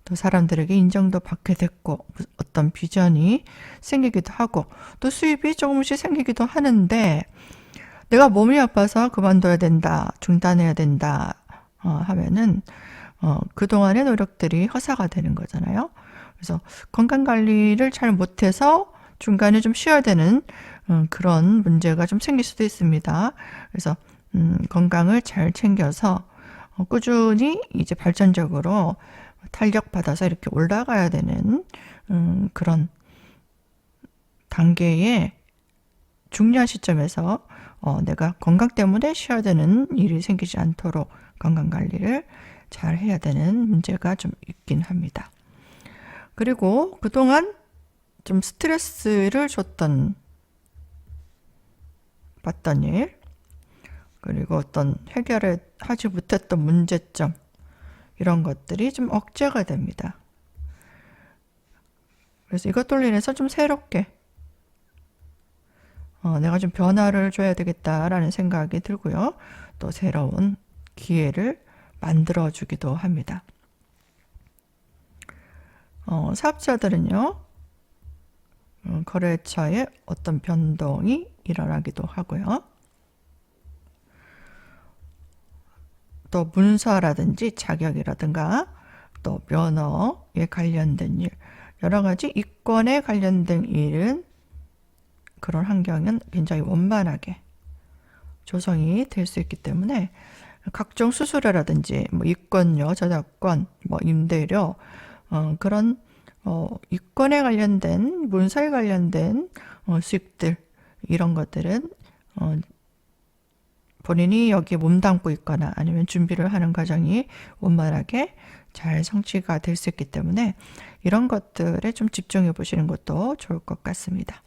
또 사람들에게 인정도 받게 됐고 어떤 비전이 생기기도 하고 또 수입이 조금씩 생기기도 하는데 내가 몸이 아파서 그만둬야 된다, 중단해야 된다 하면은 그동안의 노력들이 허사가 되는 거잖아요. 그래서 건강 관리를 잘 못해서 중간에 좀 쉬어야 되는 그런 문제가 좀 생길 수도 있습니다. 그래서 건강을 잘 챙겨서 꾸준히 이제 발전적으로 탄력 받아서 이렇게 올라가야 되는 그런 단계의 중요한 시점에서 내가 건강 때문에 쉬어야 되는 일이 생기지 않도록 건강 관리를 잘 해야 되는 문제가 좀 있긴 합니다. 그리고 그동안 좀 스트레스를 받던 일, 그리고 어떤 해결을 하지 못했던 문제점, 이런 것들이 좀 억제가 됩니다. 그래서 이것들로 인해서 좀 새롭게 내가 좀 변화를 줘야 되겠다라는 생각이 들고요. 또 새로운 기회를 만들어주기도 합니다. 사업자들은요, 거래처에 어떤 변동이 일어나기도 하고요. 또 문서라든지 자격이라든가 또 면허에 관련된 일, 여러 가지 이권에 관련된 일은 그런 환경은 굉장히 원만하게 조성이 될 수 있기 때문에 각종 수수료라든지 뭐 이권료, 저작권, 뭐 임대료 그런 이권에 관련된 문서에 관련된 수익들 이런 것들은 본인이 여기에 몸담고 있거나 아니면 준비를 하는 과정이 원만하게 잘 성취가 될 수 있기 때문에 이런 것들에 좀 집중해 보시는 것도 좋을 것 같습니다.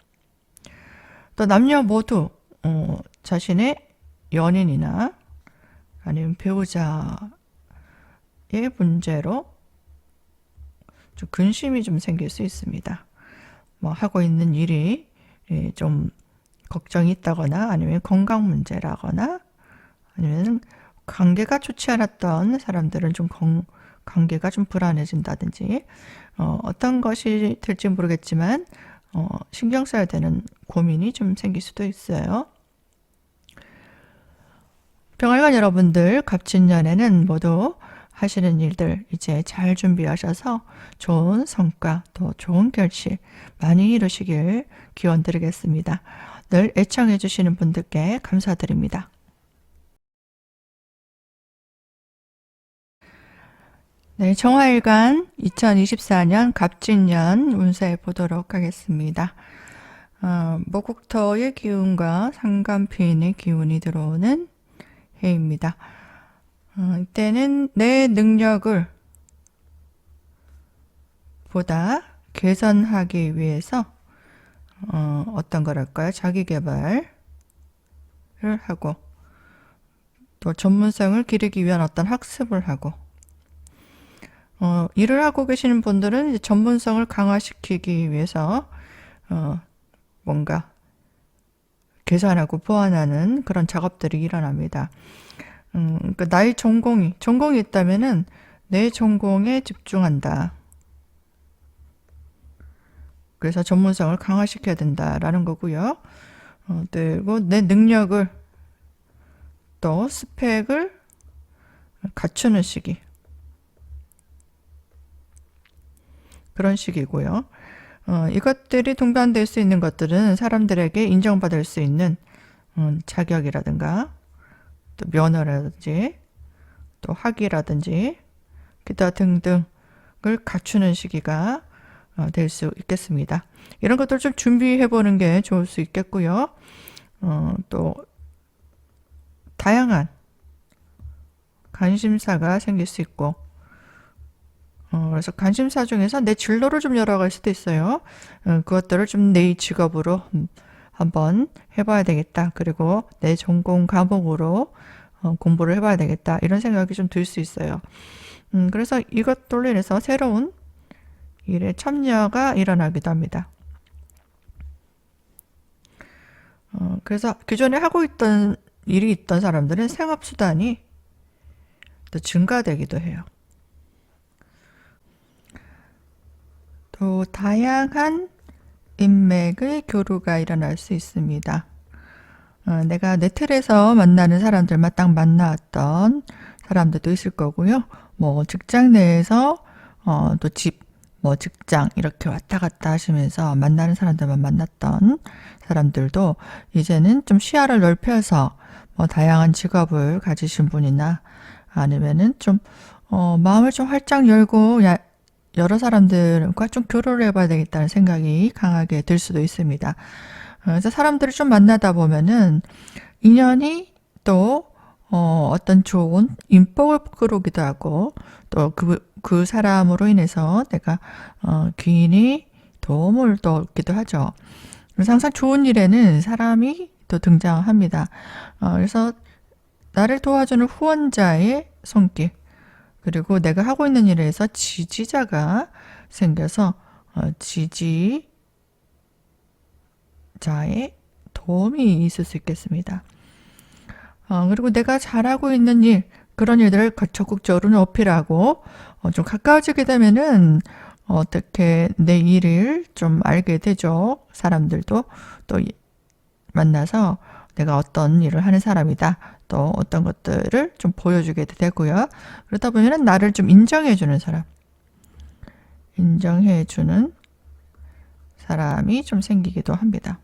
또 남녀 모두 자신의 연인이나 아니면 배우자의 문제로 좀 근심이 좀 생길 수 있습니다. 뭐 하고 있는 일이 좀 걱정이 있다거나 아니면 건강 문제라거나 아니면 관계가 좋지 않았던 사람들은 좀 관계가 좀 불안해진다든지 어떤 것이 될지 모르겠지만 신경 써야 되는 고민이 좀 생길 수도 있어요. 병활관 여러분들 갑진년에는 모두 하시는 일들 이제 잘 준비하셔서 좋은 성과 또 좋은 결실 많이 이루시길 기원 드리겠습니다. 늘 애청해 주시는 분들께 감사드립니다. 네, 정화일간 2024년 갑진년 운세 보도록 하겠습니다. 목국토의 기운과 상간피인의 기운이 들어오는 해입니다. 이때는 내 능력을 보다 개선하기 위해서 어떤 거랄까요? 자기 개발을 하고 또 전문성을 기르기 위한 어떤 학습을 하고 일을 하고 계시는 분들은 이제 전문성을 강화시키기 위해서 뭔가 계산하고 보완하는 그런 작업들이 일어납니다. 그러니까 나의 전공이 있다면은 내 전공에 집중한다. 그래서 전문성을 강화시켜야 된다라는 거고요. 그리고 내 능력을 또 스펙을 갖추는 시기. 그런 식이고요. 이것들이 동반될 수 있는 것들은 사람들에게 인정받을 수 있는 자격이라든가 또 면허라든지 또 학위라든지 기타 등등을 갖추는 시기가 될 수 있겠습니다. 이런 것들 좀 준비해 보는 게 좋을 수 있겠고요. 또 다양한 관심사가 생길 수 있고, 그래서 관심사 중에서 내 진로를 좀 열어갈 수도 있어요. 그것들을 좀 내 직업으로 한번 해봐야 되겠다. 그리고 내 전공 과목으로 공부를 해봐야 되겠다. 이런 생각이 좀 들 수 있어요. 그래서 이것들로 인해서 새로운 일에 참여가 일어나기도 합니다. 그래서 기존에 하고 있던 일이 있던 사람들은 생업수단이 또 증가되기도 해요. 또 다양한 인맥의 교류가 일어날 수 있습니다. 내가 내 틀에서 만나는 사람들만 딱 만나왔던 사람들도 있을 거고요. 뭐 직장 내에서 또 집, 뭐 직장 이렇게 왔다 갔다 하시면서 만나는 사람들만 만났던 사람들도 이제는 좀 시야를 넓혀서 뭐 다양한 직업을 가지신 분이나 아니면은 좀 마음을 좀 활짝 열고 여러 사람들과 좀 교류를 해봐야 되겠다는 생각이 강하게 들 수도 있습니다. 그래서 사람들을 좀 만나다 보면은 인연이 또 어떤 좋은 인복을 끌어오기도 하고 또 그 사람으로 인해서 내가 귀인이 도움을 또 얻기도 하죠. 그래서 항상 좋은 일에는 사람이 또 등장합니다. 그래서 나를 도와주는 후원자의 손길, 그리고 내가 하고 있는 일에서 지지자가 생겨서 지지자의 도움이 있을 수 있겠습니다. 그리고 내가 잘하고 있는 일, 그런 일들을 적극적으로 어필하고 좀 가까워지게 되면은 어떻게 내 일을 좀 알게 되죠. 사람들도 또 만나서 내가 어떤 일을 하는 사람이다. 또 어떤 것들을 좀 보여주게 되고요. 그러다 보면 나를 좀 인정해주는 사람, 인정해주는 사람이 좀 생기기도 합니다.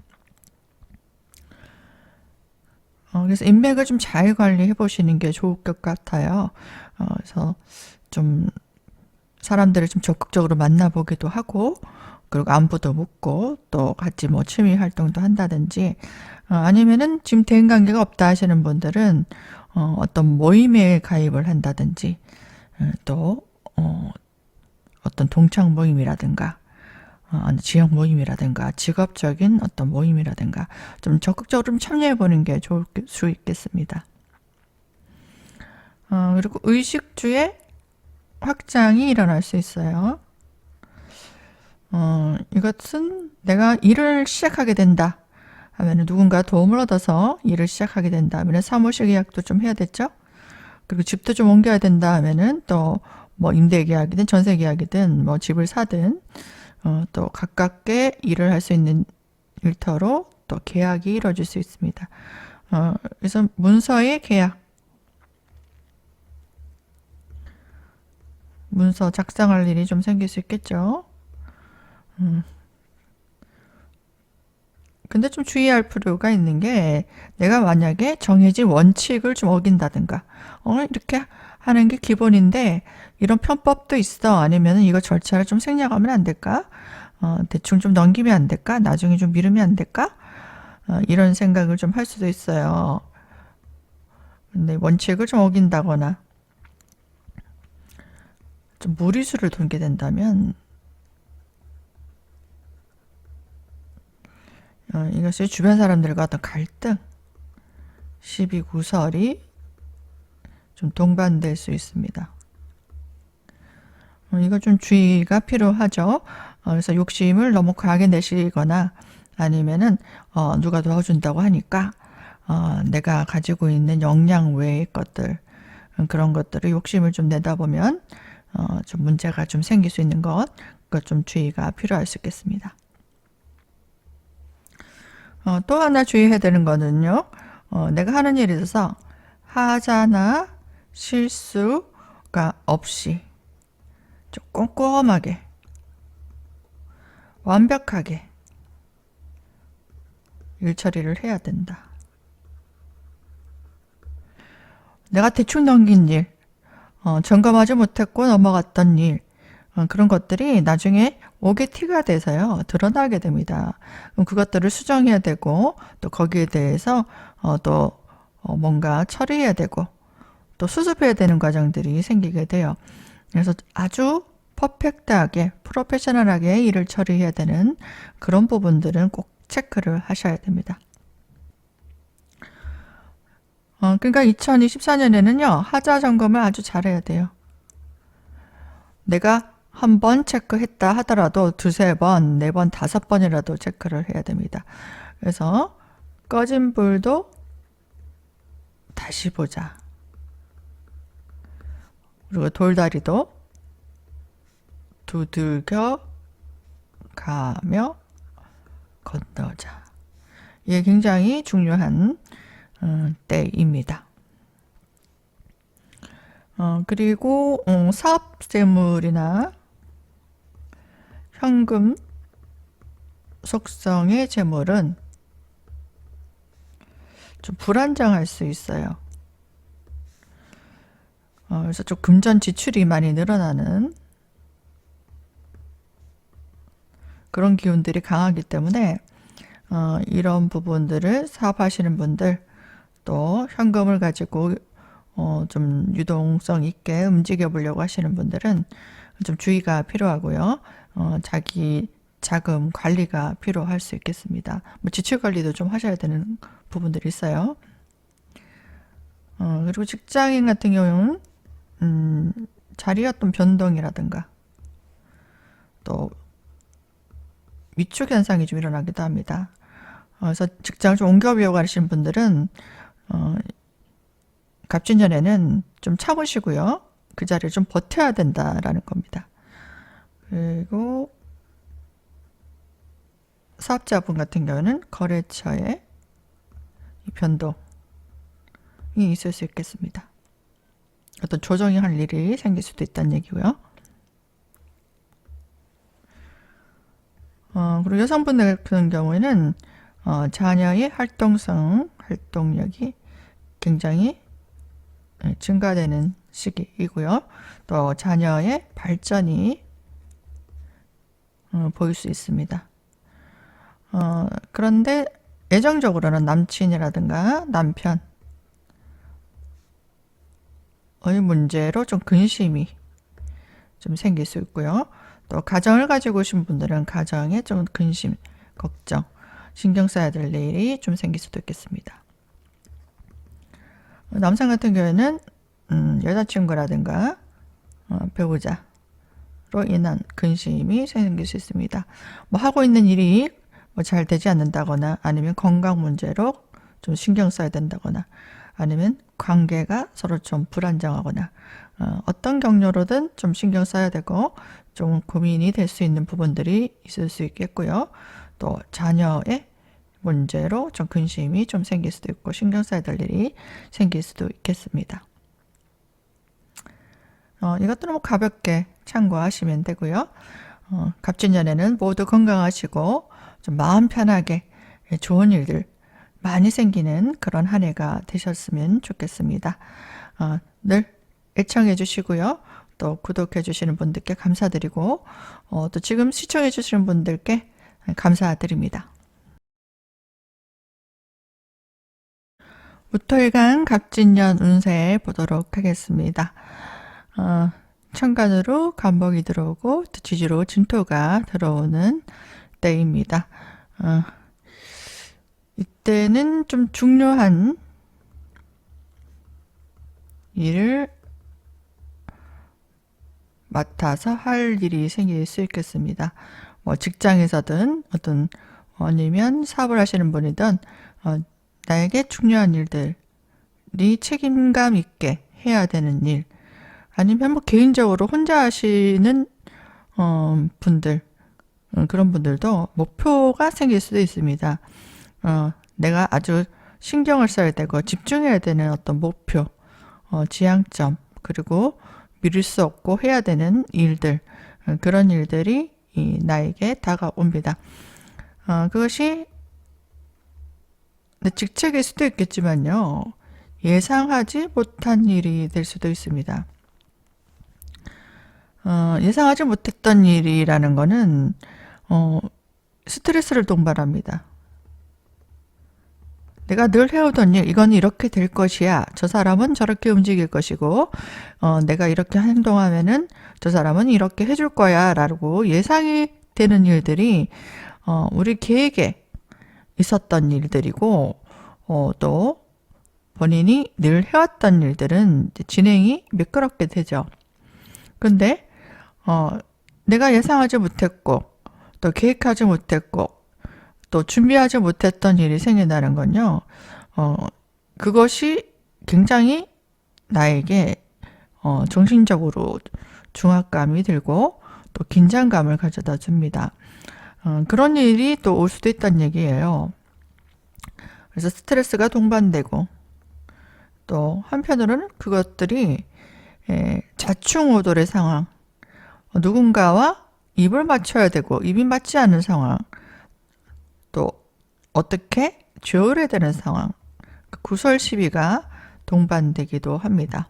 그래서 인맥을 좀 잘 관리해 보시는 게 좋을 것 같아요. 그래서 좀 사람들을 좀 적극적으로 만나보기도 하고, 그리고 안부도 묻고, 또 같이 뭐 취미 활동도 한다든지, 아니면은 지금 대인 관계가 없다 하시는 분들은 어떤 모임에 가입을 한다든지, 또 어떤 동창 모임이라든가, 지역 모임이라든가, 직업적인 어떤 모임이라든가, 좀 적극적으로 좀 참여해보는 게 좋을 수 있겠습니다. 그리고 의식주의 확장이 일어날 수 있어요. 이것은 내가 일을 시작하게 된다 하면 누군가 도움을 얻어서 일을 시작하게 된다 하면 사무실 계약도 좀 해야 됐죠. 그리고 집도 좀 옮겨야 된다 하면은 또 뭐 임대 계약이든 전세 계약이든 뭐 집을 사든 또 가깝게 일을 할 수 있는 일터로 또 계약이 이루어질 수 있습니다. 그래서 문서의 계약, 문서 작성할 일이 좀 생길 수 있겠죠. 근데 좀 주의할 필요가 있는 게 내가 만약에 정해진 원칙을 좀 어긴다든가 이렇게 하는 게 기본인데 이런 편법도 있어. 아니면 이거 절차를 좀 생략하면 안 될까? 대충 좀 넘기면 안 될까? 나중에 좀 미루면 안 될까? 이런 생각을 좀 할 수도 있어요. 근데 원칙을 좀 어긴다거나 좀 무리수를 돌게 된다면 이것이 주변 사람들과 어떤 갈등, 시비 구설이 좀 동반될 수 있습니다. 이거 좀 주의가 필요하죠. 그래서 욕심을 너무 과하게 내시거나 아니면은 누가 도와준다고 하니까 내가 가지고 있는 역량 외의 것들, 그런 것들을 욕심을 좀 내다 보면 좀 문제가 좀 생길 수 있는 것, 그것 좀 주의가 필요할 수 있겠습니다. 또 하나 주의해야 되는 거는요. 내가 하는 일에 있어서 하자나 실수가 없이 좀 꼼꼼하게 완벽하게 일 처리를 해야 된다. 내가 대충 넘긴 일, 점검하지 못했고 넘어갔던 일, 그런 것들이 나중에 옥에 티가 돼서요, 드러나게 됩니다. 그럼 그것들을 수정해야 되고, 또 거기에 대해서 또 뭔가 처리해야 되고, 또 수습해야 되는 과정들이 생기게 돼요. 그래서 아주 퍼펙트하게, 프로페셔널하게 일을 처리해야 되는 그런 부분들은 꼭 체크를 하셔야 됩니다. 그러니까 2024년에는요, 하자 점검을 아주 잘해야 돼요. 내가 한 번 체크했다 하더라도 두세 번, 네 번, 다섯 번이라도 체크를 해야 됩니다. 그래서 꺼진 불도 다시 보자. 그리고 돌다리도 두들겨 가며 건너자. 이게 굉장히 중요한 때입니다. 그리고 사업재물이나 현금 속성의 재물은 좀 불안정할 수 있어요. 그래서 좀 금전 지출이 많이 늘어나는 그런 기운들이 강하기 때문에 이런 부분들을 사업하시는 분들, 또 현금을 가지고 좀 유동성 있게 움직여 보려고 하시는 분들은 좀 주의가 필요하고요. 자기 자금 관리가 필요할 수 있겠습니다. 뭐 지출 관리도 좀 하셔야 되는 부분들이 있어요. 그리고 직장인 같은 경우는 자리 어떤 변동이라든가 또 위축 현상이 좀 일어나기도 합니다. 그래서 직장을 좀 옮겨보려고 하시는 분들은 갑진년에는 좀 참으시고요. 그 자리를 좀 버텨야 된다라는 겁니다. 그리고 사업자분 같은 경우는 거래처의 변동이 있을 수 있겠습니다. 어떤 조정이 할 일이 생길 수도 있다는 얘기고요. 그리고 여성분들 같은 경우에는 자녀의 활동력이 굉장히 증가되는 시기이고요. 또 자녀의 발전이 보일 수 있습니다. 그런데 애정적으로는 남친이라든가 남편의 문제로 좀 근심이 좀 생길 수 있고요. 또 가정을 가지고 오신 분들은 가정에 좀 근심, 걱정, 신경 써야 될 일이 좀 생길 수도 있겠습니다. 남성 같은 경우에는 여자친구라든가 배우자로 인한 근심이 생길 수 있습니다. 뭐 하고 있는 일이 뭐 잘 되지 않는다거나, 아니면 건강 문제로 좀 신경 써야 된다거나, 아니면 관계가 서로 좀 불안정하거나, 어떤 경로로든 좀 신경 써야 되고 좀 고민이 될 수 있는 부분들이 있을 수 있겠고요. 또 자녀의 문제로 좀 근심이 좀 생길 수도 있고 신경 써야 될 일이 생길 수도 있겠습니다. 이것들은 뭐 가볍게 참고하시면 되고요. 갑진년에는 모두 건강하시고 좀 마음 편하게 좋은 일들 많이 생기는 그런 한 해가 되셨으면 좋겠습니다. 늘 애청해 주시고요. 또 구독해 주시는 분들께 감사드리고 또 지금 시청해 주시는 분들께 감사드립니다. 무토일간 갑진년 운세 보도록 하겠습니다. 천간으로 간목이 들어오고 지지로 진토가 들어오는 때입니다. 이때는 좀 중요한 일을 맡아서 할 일이 생길 수 있겠습니다. 뭐 직장에서든 아니면 사업을 하시는 분이든 나에게 중요한 일들이 책임감 있게 해야 되는 일, 아니면 뭐 개인적으로 혼자 하시는 분들, 그런 분들도 목표가 생길 수도 있습니다. 내가 아주 신경을 써야 되고 집중해야 되는 어떤 목표, 지향점, 그리고 미룰 수 없고 해야 되는 일들, 그런 일들이 나에게 다가옵니다. 그것이 내 직책일 수도 있겠지만요, 예상하지 못한 일이 될 수도 있습니다. 예상하지 못했던 일이라는 거는 스트레스를 동반합니다. 내가 늘 해오던 일, 이건 이렇게 될 것이야. 저 사람은 저렇게 움직일 것이고, 내가 이렇게 행동하면은 저 사람은 이렇게 해줄 거야. 라고 예상이 되는 일들이, 우리 계획에 있었던 일들이고, 또 본인이 늘 해왔던 일들은 진행이 매끄럽게 되죠. 근데, 내가 예상하지 못했고, 또 계획하지 못했고, 또 준비하지 못했던 일이 생긴다는 건요, 그것이 굉장히 나에게, 정신적으로 중압감이 들고, 또 긴장감을 가져다 줍니다. 그런 일이 또 올 수도 있다는 얘기예요. 그래서 스트레스가 동반되고, 또 한편으로는 그것들이 자충우돌의 상황, 누군가와 입을 맞춰야 되고, 입이 맞지 않는 상황, 또 어떻게 조율해야 되는 상황, 구설 시비가 동반되기도 합니다.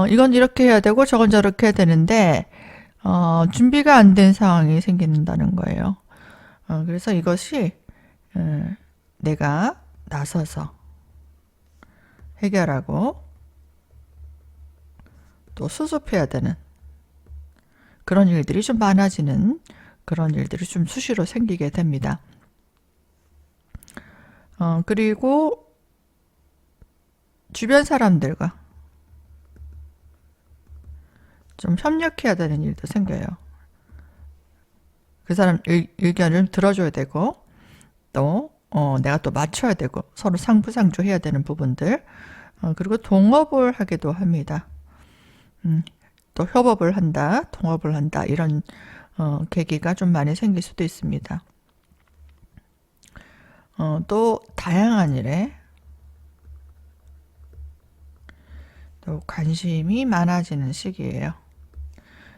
이건 이렇게 해야 되고 저건 저렇게 해야 되는데 준비가 안 된 상황이 생긴다는 거예요. 그래서 이것이 내가 나서서 해결하고 또 수습해야 되는 그런 일들이 좀 많아지는 그런 일들이 좀 수시로 생기게 됩니다. 그리고 주변 사람들과 좀 협력해야 되는 일도 생겨요. 그 사람 의견을 들어줘야 되고, 또, 내가 또 맞춰야 되고, 서로 상부상조해야 되는 부분들, 그리고 동업을 하기도 합니다. 또 협업을 한다, 동업을 한다, 이런 계기가 좀 많이 생길 수도 있습니다. 또 다양한 일에 또 관심이 많아지는 시기예요.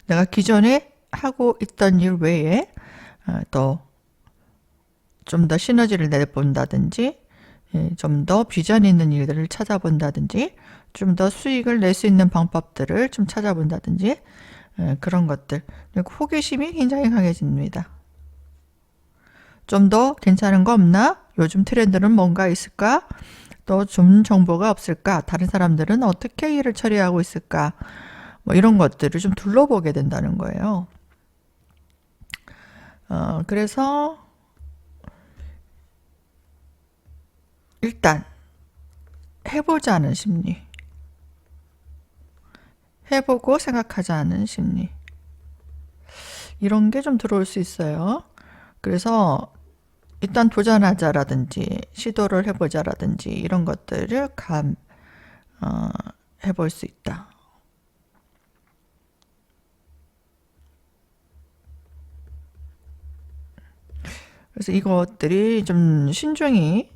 내가 기존에 하고 있던 일 외에 또 좀 더 시너지를 내본다든지 좀 더 비전 있는 일들을 찾아본다든지 좀 더 수익을 낼 수 있는 방법들을 좀 찾아본다든지 그런 것들, 그리고 호기심이 굉장히 강해집니다. 좀 더 괜찮은 거 없나? 요즘 트렌드는 뭔가 있을까? 또 좀 정보가 없을까? 다른 사람들은 어떻게 일을 처리하고 있을까? 뭐 이런 것들을 좀 둘러보게 된다는 거예요. 그래서 일단 해보자는 심리, 해보고 생각하자는 심리, 이런 게 좀 들어올 수 있어요. 그래서 일단 도전하자라든지 시도를 해보자라든지 이런 것들을 해볼 수 있다. 그래서 이것들이 좀 신중히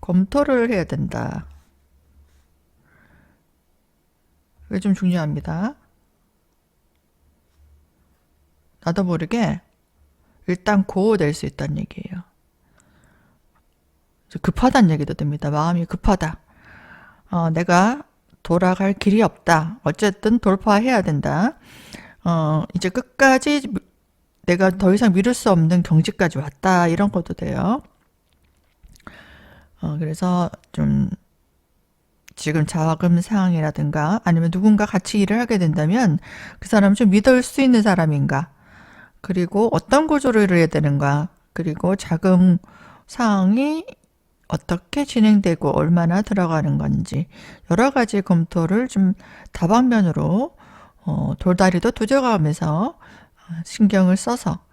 검토를 해야 된다. 그게 좀 중요합니다. 나도 모르게 일단 고될 수 있다는 얘기예요. 급하다는 얘기도 됩니다. 마음이 급하다. 내가 돌아갈 길이 없다. 어쨌든 돌파해야 된다. 이제 끝까지 내가 더 이상 미룰 수 없는 경지까지 왔다. 이런 것도 돼요. 그래서 좀 지금 자금 상황이라든가 아니면 누군가 같이 일을 하게 된다면 그 사람을 좀 믿을 수 있는 사람인가, 그리고 어떤 구조를 해야 되는가, 그리고 자금 상황이 어떻게 진행되고 얼마나 들어가는 건지 여러 가지 검토를 좀 다방면으로 돌다리도 두져가면서 신경을 써서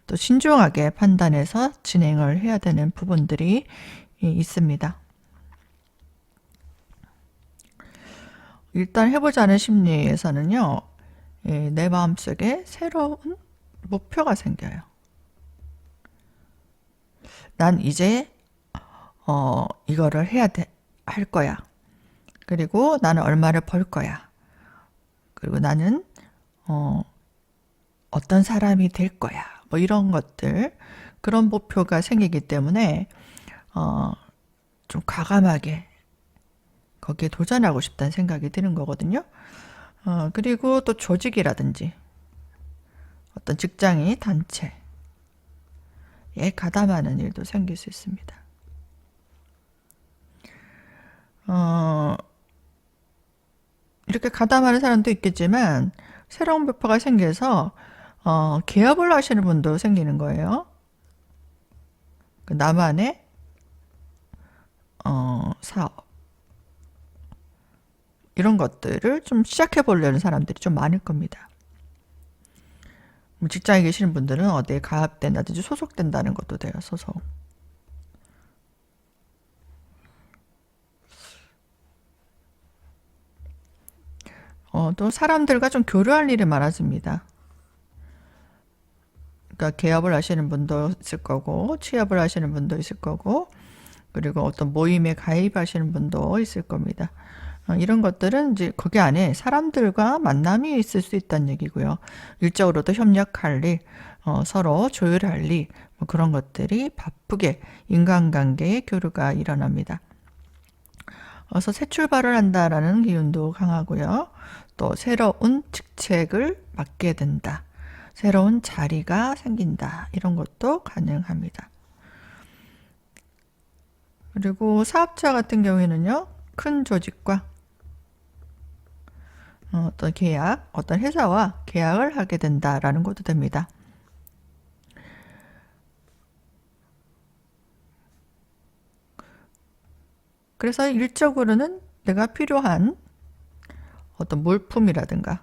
또 신중하게 판단해서 진행을 해야 되는 부분들이 있습니다. 일단 해보자는 심리에서는요, 내 마음속에 새로운 목표가 생겨요. 난 이제 이거를 할 거야. 그리고 나는 얼마를 벌 거야. 그리고 나는 어떤 사람이 될 거야. 뭐 이런 것들, 그런 목표가 생기기 때문에 좀 과감하게 거기에 도전하고 싶다는 생각이 드는 거거든요. 그리고 또 조직이라든지 어떤 직장이 단체에 가담하는 일도 생길 수 있습니다. 이렇게 가담하는 사람도 있겠지만 새로운 배포가 생겨서 개업을 하시는 분도 생기는 거예요. 나만의 사업 이런 것들을 좀 시작해 보려는 사람들이 좀 많을 겁니다. 직장에 계시는 분들은 어디에 가입된다든지 소속된다는 것도 돼요. 소속. 또 사람들과 좀 교류할 일이 많아집니다. 그러니까 개업을 하시는 분도 있을 거고 취업을 하시는 분도 있을 거고 그리고 어떤 모임에 가입하시는 분도 있을 겁니다. 이런 것들은 이제 거기 안에 사람들과 만남이 있을 수 있다는 얘기고요. 일적으로도 협력할 일, 서로 조율할 일, 뭐 그런 것들이 바쁘게 인간관계의 교류가 일어납니다. 그래서 새 출발을 한다라는 기운도 강하고요. 또 새로운 직책을 맡게 된다. 새로운 자리가 생긴다. 이런 것도 가능합니다. 그리고 사업자 같은 경우에는요. 큰 조직과 어떤 계약, 어떤 회사와 계약을 하게 된다라는 것도 됩니다. 그래서 일적으로는 내가 필요한 어떤 물품이라든가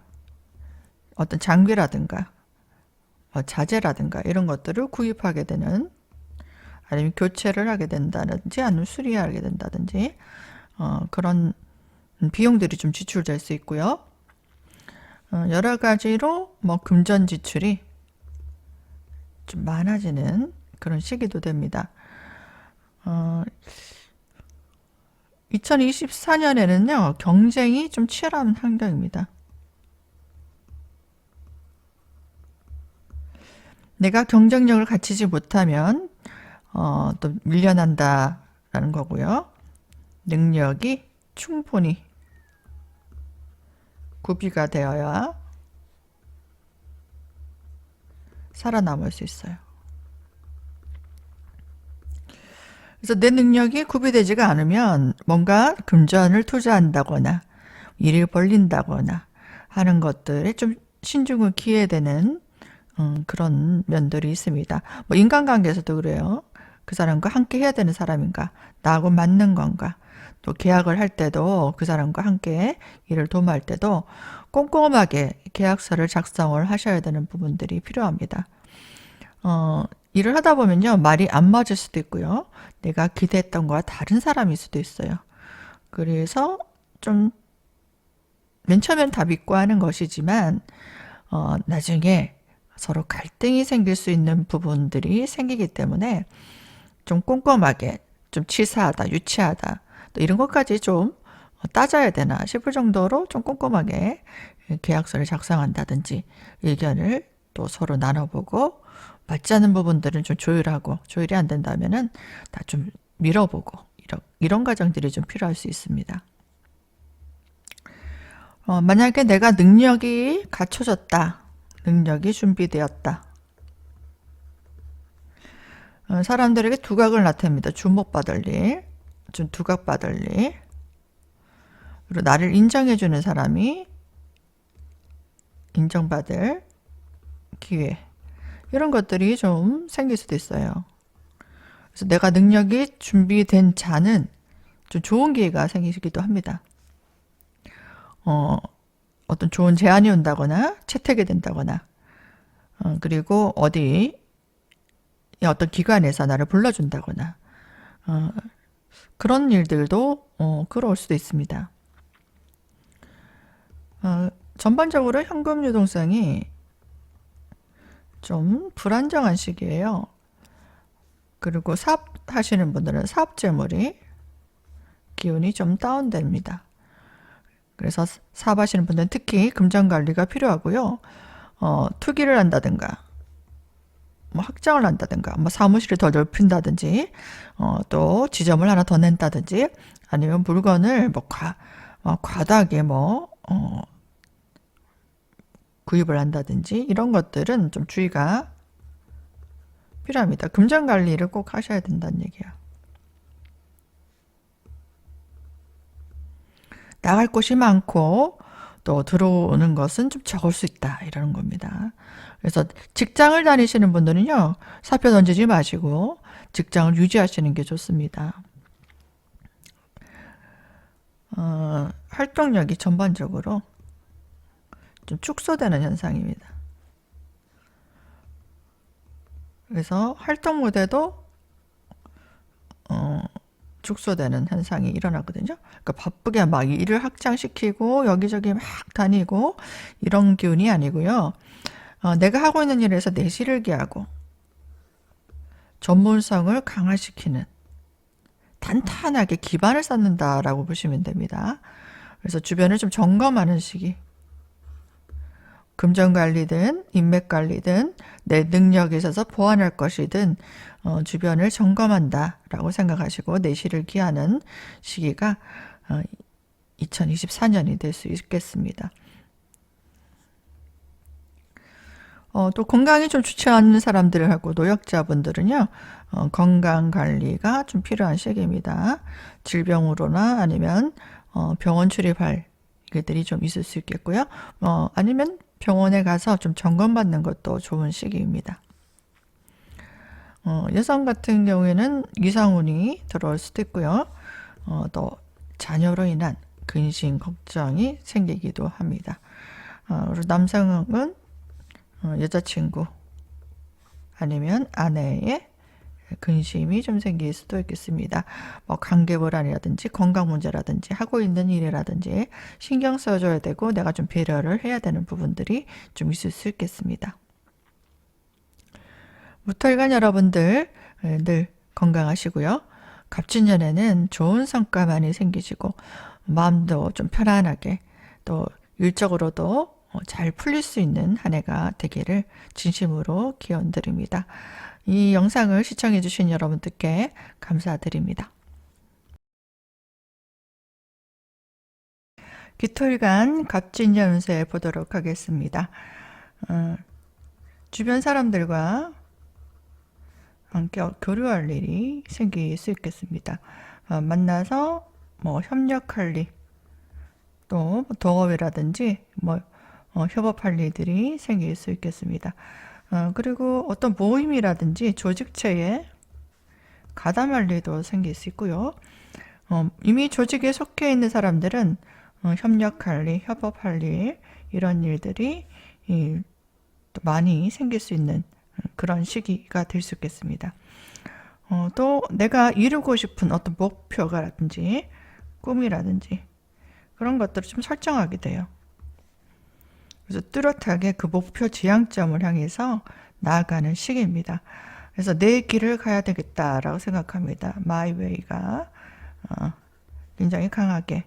어떤 장비라든가 자재라든가 이런 것들을 구입하게 되는 아니면 교체를 하게 된다든지 아니면 수리하게 된다든지 그런 비용들이 좀 지출될 수 있고요. 여러 가지로 뭐 금전 지출이 좀 많아지는 그런 시기도 됩니다. 2024년에는요, 경쟁이 좀 치열한 환경입니다. 내가 경쟁력을 갖추지 못하면 또 밀려난다라는 거고요. 능력이 충분히 구비가 되어야 살아남을 수 있어요. 그래서 내 능력이 구비되지가 않으면 뭔가 금전을 투자한다거나 일을 벌린다거나 하는 것들에 좀 신중을 기해야 되는 그런 면들이 있습니다. 뭐 인간관계에서도 그래요. 그 사람과 함께 해야 되는 사람인가, 나하고 맞는 건가, 또 계약을 할 때도 그 사람과 함께 일을 도모할 때도 꼼꼼하게 계약서를 작성을 하셔야 되는 부분들이 필요합니다. 일을 하다 보면요, 말이 안 맞을 수도 있고요. 내가 기대했던 거와 다른 사람일 수도 있어요. 그래서 좀 맨 처음엔 다 믿고 하는 것이지만 나중에 서로 갈등이 생길 수 있는 부분들이 생기기 때문에 좀 꼼꼼하게 좀 치사하다, 유치하다 또 이런 것까지 좀 따져야 되나 싶을 정도로 좀 꼼꼼하게 계약서를 작성한다든지 의견을 또 서로 나눠보고 맞지 않는 부분들은 좀 조율하고 조율이 안 된다면은 다 좀 밀어보고 이런 과정들이 좀 필요할 수 있습니다. 만약에 내가 능력이 갖춰졌다, 능력이 준비되었다. 사람들에게 두각을 나타냅니다. 주목받을 일, 좀 두각받을 일, 그리고 나를 인정해주는 사람이 인정받을 기회, 이런 것들이 좀 생길 수도 있어요. 그래서 내가 능력이 준비된 자는 좀 좋은 기회가 생기기도 합니다. 어떤 좋은 제안이 온다거나 채택이 된다거나 그리고 어디 어떤 기관에서 나를 불러준다거나 그런 일들도 끌어올 수도 있습니다. 전반적으로 현금 유동성이 좀 불안정한 시기예요. 그리고 사업하시는 분들은 사업 재물이 기운이 좀 다운됩니다. 그래서 사업하시는 분들은 특히 금전 관리가 필요하고요. 투기를 한다든가 뭐 확장을 한다든가 뭐 사무실을 더 넓힌다든지 또 지점을 하나 더 낸다든지 아니면 물건을 뭐 과다하게 뭐 구입을 한다든지 이런 것들은 좀 주의가 필요합니다. 금전 관리를 꼭 하셔야 된다는 얘기야. 나갈 곳이 많고 또 들어오는 것은 좀 적을 수 있다 이러는 겁니다. 그래서 직장을 다니시는 분들은요, 사표 던지지 마시고 직장을 유지하시는 게 좋습니다. 활동력이 전반적으로 좀 축소되는 현상입니다. 그래서 활동 무대도 축소되는 현상이 일어나거든요. 그러니까 바쁘게 막 일을 확장시키고 여기저기 막 다니고 이런 기운이 아니고요. 내가 하고 있는 일에서 내실을 기하고 전문성을 강화시키는 탄탄하게 기반을 쌓는다라고 보시면 됩니다. 그래서 주변을 좀 점검하는 시기. 금전관리든 인맥관리든 내 능력에 있어서 보완할 것이든 주변을 점검한다라고 생각하시고 내실을 기하는 시기가 2024년이 될 수 있겠습니다. 또 건강이 좀 좋지 않은 사람들하고 노약자분들은요, 건강 관리가 좀 필요한 시기입니다. 질병으로나 아니면 병원 출입할 일들이 좀 있을 수 있겠고요. 아니면 병원에 가서 좀 점검받는 것도 좋은 시기입니다. 여성 같은 경우에는 이상운이 들어올 수도 있고요. 또 자녀로 인한 근심 걱정이 생기기도 합니다. 그리고 남성은 여자친구 아니면 아내의 근심이 좀 생길 수도 있겠습니다. 뭐 관계 불안이라든지 건강 문제라든지 하고 있는 일이라든지 신경 써줘야 되고 내가 좀 배려를 해야 되는 부분들이 좀 있을 수 있겠습니다. 무털간 여러분들 늘 건강하시고요. 갑진년에는 좋은 성과 많이 생기시고 마음도 좀 편안하게 또 일적으로도 잘 풀릴 수 있는 한 해가 되기를 진심으로 기원드립니다. 이 영상을 시청해 주신 여러분들께 감사드립니다. 기토일간 갑진년 운세 보도록 하겠습니다. 주변 사람들과 함께 교류할 일이 생길 수 있겠습니다. 만나서 뭐 협력할 일, 또 동업이라든지 뭐 협업할 일들이 생길 수 있겠습니다. 그리고 어떤 모임이라든지 조직체에 가담할 일도 생길 수 있고요. 이미 조직에 속해 있는 사람들은 협력할 일, 협업할 일 이런 일들이 또 많이 생길 수 있는 그런 시기가 될 수 있겠습니다. 또 내가 이루고 싶은 어떤 목표가라든지 꿈이라든지 그런 것들을 좀 설정하게 돼요. 그래서 뚜렷하게 그 목표 지향점을 향해서 나아가는 시기입니다. 그래서 내 길을 가야 되겠다라고 생각합니다. 마이 웨이가 굉장히 강하게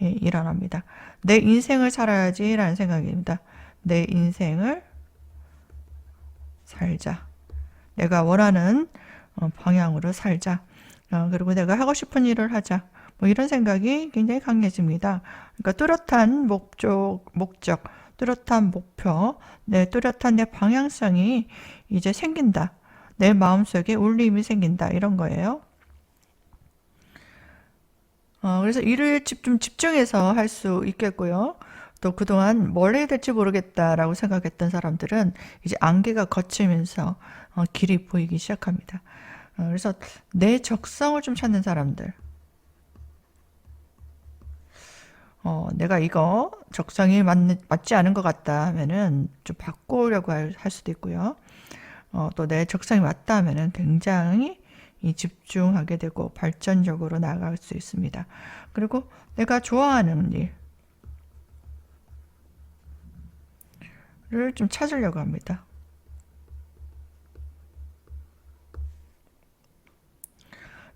일어납니다. 내 인생을 살아야지라는 생각입니다. 내 인생을 살자. 내가 원하는 방향으로 살자. 그리고 내가 하고 싶은 일을 하자. 뭐 이런 생각이 굉장히 강해집니다. 그러니까 뚜렷한 목적, 뚜렷한 목표, 뚜렷한 내 방향성이 이제 생긴다. 내 마음속에 울림이 생긴다. 이런 거예요. 그래서 일을 좀 집중해서 할 수 있겠고요. 또 그동안 뭘 해야 될지 모르겠다라고 생각했던 사람들은 이제 안개가 걷히면서 길이 보이기 시작합니다. 그래서 내 적성을 좀 찾는 사람들. 내가 이거 적성이 맞지 않은 것 같다 하면은 좀 바꾸려고 할 수도 있고요. 또 내 적성이 맞다 하면은 굉장히 집중하게 되고 발전적으로 나아갈 수 있습니다. 그리고 내가 좋아하는 일을 좀 찾으려고 합니다.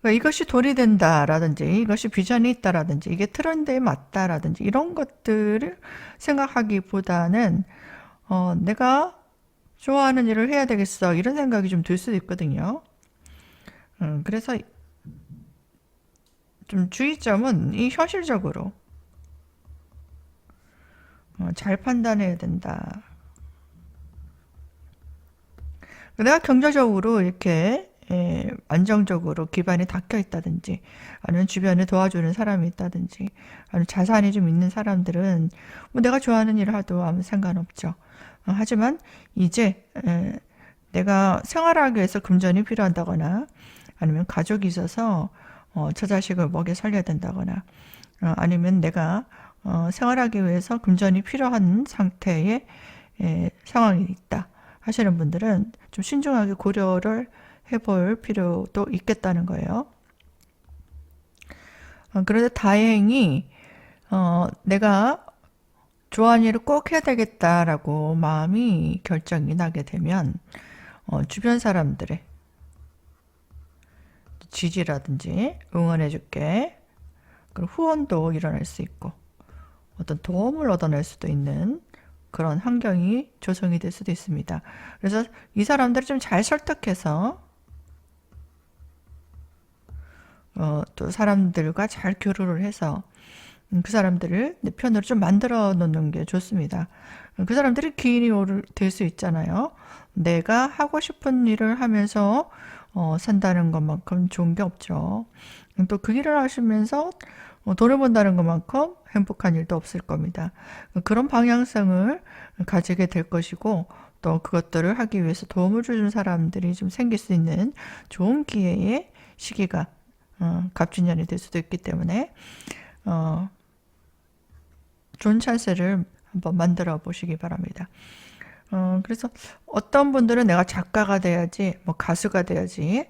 그러니까 이것이 돈이 된다라든지 이것이 비전이 있다라든지 이게 트렌드에 맞다라든지 이런 것들을 생각하기보다는 내가 좋아하는 일을 해야 되겠어 이런 생각이 좀 들 수도 있거든요. 그래서 좀 주의점은 이 현실적으로 잘 판단해야 된다. 내가 경제적으로 이렇게 안정적으로 기반이 닦여 있다든지 아니면 주변에 도와주는 사람이 있다든지 아니면 자산이 좀 있는 사람들은 뭐 내가 좋아하는 일을 해도 아무 상관없죠. 하지만 이제 내가 생활하기 위해서 금전이 필요한다거나 아니면 가족이 있어서 저 자식을 먹여 살려야 된다거나 아니면 내가 생활하기 위해서 금전이 필요한 상태의 상황이 있다 하시는 분들은 좀 신중하게 고려를 해볼 필요도 있겠다는 거예요. 그런데 다행히 내가 좋아하는 일을 꼭 해야 되겠다라고 마음이 결정이 나게 되면 주변 사람들의 지지라든지 응원해줄게 그리고 후원도 일어날 수 있고 어떤 도움을 얻어낼 수도 있는 그런 환경이 조성이 될 수도 있습니다. 그래서 이 사람들을 좀 잘 설득해서 또 사람들과 잘 교류를 해서 그 사람들을 내 편으로 좀 만들어 놓는 게 좋습니다. 그 사람들이 기인이 될 수 있잖아요. 내가 하고 싶은 일을 하면서 산다는 것만큼 좋은 게 없죠. 또 그 일을 하시면서 돈을 번다는 것만큼 행복한 일도 없을 겁니다. 그런 방향성을 가지게 될 것이고 또 그것들을 하기 위해서 도움을 주는 사람들이 좀 생길 수 있는 좋은 기회의 시기가 갑진년이 될 수도 있기 때문에 좋은 찬스를 한번 만들어 보시기 바랍니다. 그래서 어떤 분들은 내가 작가가 돼야지, 뭐 가수가 돼야지,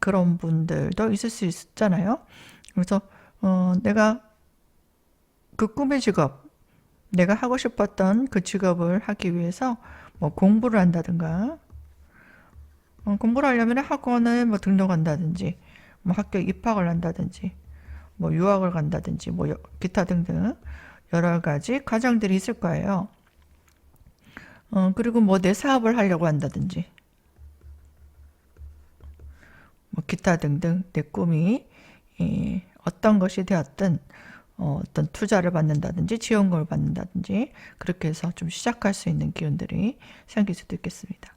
그런 분들도 있을 수 있잖아요. 그래서 내가 그 꿈의 직업, 내가 하고 싶었던 그 직업을 하기 위해서 뭐 공부를 한다든가, 공부를 하려면 학원에 뭐 등록한다든지, 뭐 학교 입학을 한다든지, 뭐 유학을 간다든지, 뭐 기타 등등 여러 가지 과정들이 있을 거예요. 그리고 뭐 내 사업을 하려고 한다든지, 뭐 기타 등등 내 꿈이 어떤 것이 되었든 어떤 투자를 받는다든지 지원금을 받는다든지 그렇게 해서 좀 시작할 수 있는 기운들이 생길 수도 있겠습니다.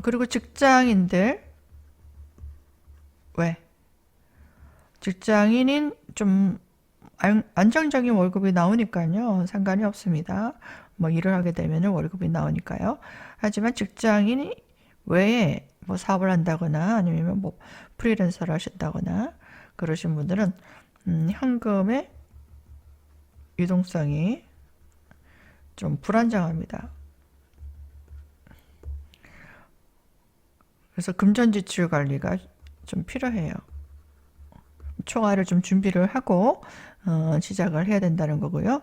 그리고 직장인들 왜? 직장인인 좀 안정적인 월급이 나오니까요. 상관이 없습니다. 뭐 일을 하게 되면 월급이 나오니까요. 하지만 직장인 외에 뭐 사업을 한다거나 아니면 뭐 프리랜서를 하신다거나 그러신 분들은 현금의 유동성이 좀 불안정합니다. 그래서 금전 지출 관리가 좀 필요해요. 초과를 좀 준비를 하고 시작을 해야 된다는 거고요.